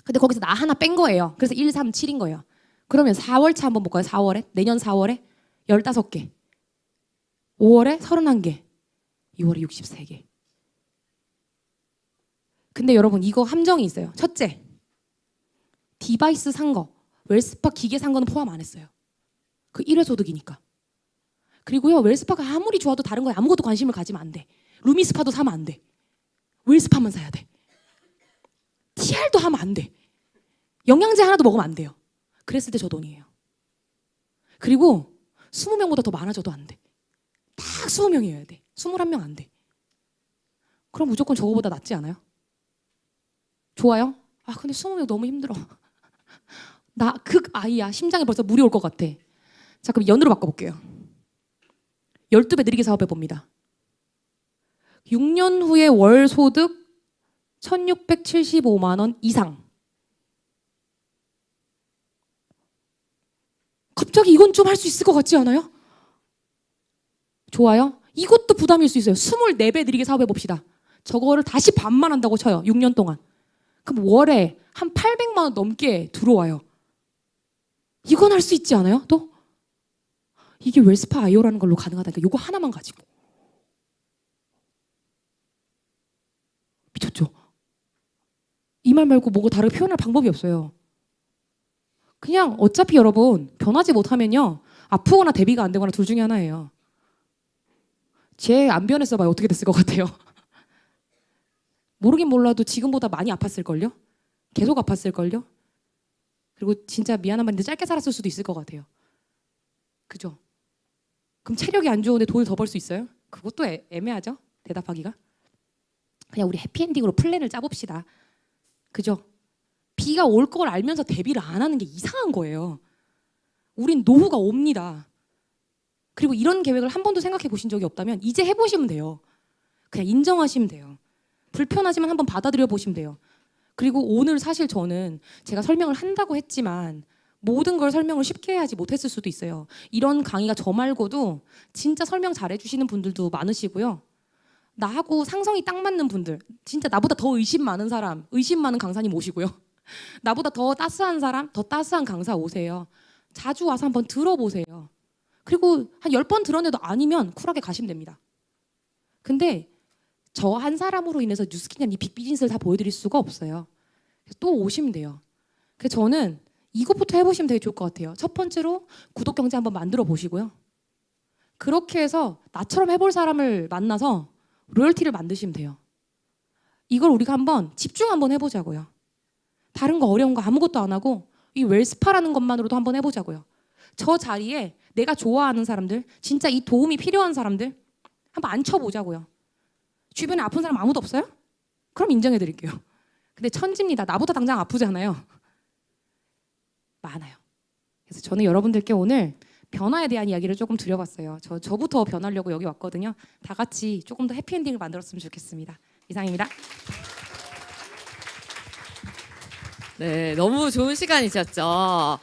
근데 거기서 나 하나 뺀 거예요. 그래서 1, 3, 7인 거예요. 그러면 4월차 한번 볼까요? 4월에? 내년 4월에 15개. 5월에 31개. 6월에 63개. 근데 여러분 이거 함정이 있어요. 첫째, 디바이스 산 거, 웰스파 기계 산 거는 포함 안 했어요. 그 1회 소득이니까. 그리고요, 웰스파가 아무리 좋아도 다른 거에 아무것도 관심을 가지면 안 돼. 루미스파도 사면 안 돼. 웰스파만 사야 돼. TR도 하면 안 돼. 영양제 하나도 먹으면 안 돼요. 그랬을 때 저 돈이에요. 그리고 20명보다 더 많아져도 안 돼. 딱 20명이어야 돼. 21명 안 돼. 그럼 무조건 저거보다 낫지 않아요? 좋아요? 아 근데 20명 너무 힘들어. 나 극아이야. 심장에 벌써 물이 올 것 같아. 자, 그럼 연으로 바꿔볼게요. 12배 느리게 사업해봅니다. 6년 후에 월 소득 1675만 원 이상. 갑자기 이건 좀 할 수 있을 것 같지 않아요? 좋아요? 이것도 부담일 수 있어요. 24배 느리게 사업해봅시다. 저거를 다시 반만 한다고 쳐요. 6년 동안. 그럼 월에 한 800만 원 넘게 들어와요. 이건 할 수 있지 않아요? 또? 이게 웰스파 IO라는 걸로 가능하다니까. 이거 하나만 가지고. 미쳤죠? 이 말 말고 뭐가 다르게 표현할 방법이 없어요. 그냥 어차피 여러분 변하지 못하면요. 아프거나 대비가 안 되거나 둘 중에 하나예요. 쟤 안 변했어 봐요. 어떻게 됐을 것 같아요? 모르긴 몰라도 지금보다 많이 아팠을걸요? 계속 아팠을걸요? 그리고 진짜 미안한 말인데 짧게 살았을 수도 있을 것 같아요. 그죠? 그럼 체력이 안 좋은데 돈을 더 벌 수 있어요? 그것도 애매하죠? 대답하기가. 그냥 우리 해피엔딩으로 플랜을 짜봅시다. 그죠? 비가 올 걸 알면서 대비를 안 하는 게 이상한 거예요. 우린 노후가 옵니다. 그리고 이런 계획을 한 번도 생각해 보신 적이 없다면 이제 해보시면 돼요. 그냥 인정하시면 돼요. 불편하지만 한번 받아들여 보시면 돼요. 그리고 오늘 사실 저는 제가 설명을 한다고 했지만 모든 걸 설명을 쉽게 하지 못했을 수도 있어요. 이런 강의가 저 말고도 진짜 설명 잘해주시는 분들도 많으시고요. 나하고 상성이 딱 맞는 분들, 진짜 나보다 더 의심 많은 사람, 의심 많은 강사님 오시고요. 나보다 더 따스한 사람, 더 따스한 강사 오세요. 자주 와서 한번 들어보세요. 그리고 한 10번 들어내도 아니면 쿨하게 가시면 됩니다. 근데 저 한 사람으로 인해서 뉴스킨이란 이 빅비즈니스를 다 보여드릴 수가 없어요. 또 오시면 돼요. 그래서 저는 이것부터 해보시면 되게 좋을 것 같아요. 첫 번째로 구독 경제 한번 만들어 보시고요. 그렇게 해서 나처럼 해볼 사람을 만나서 로열티를 만드시면 돼요. 이걸 우리가 한번 집중 한번 해보자고요. 다른 거 어려운 거 아무것도 안 하고 이 웰스파라는 것만으로도 한번 해보자고요. 저 자리에 내가 좋아하는 사람들, 진짜 이 도움이 필요한 사람들 한번 앉혀보자고요. 주변에 아픈 사람 아무도 없어요? 그럼 인정해드릴게요. 근데 천지입니다. 나보다 당장 아프잖아요. 많아요. 그래서 저는 여러분들께 오늘 변화에 대한 이야기를 조금 드려봤어요. 저부터 변하려고 여기 왔거든요. 다 같이 조금 더 해피엔딩을 만들었으면 좋겠습니다. 이상입니다. 네, 너무 좋은 시간이셨죠.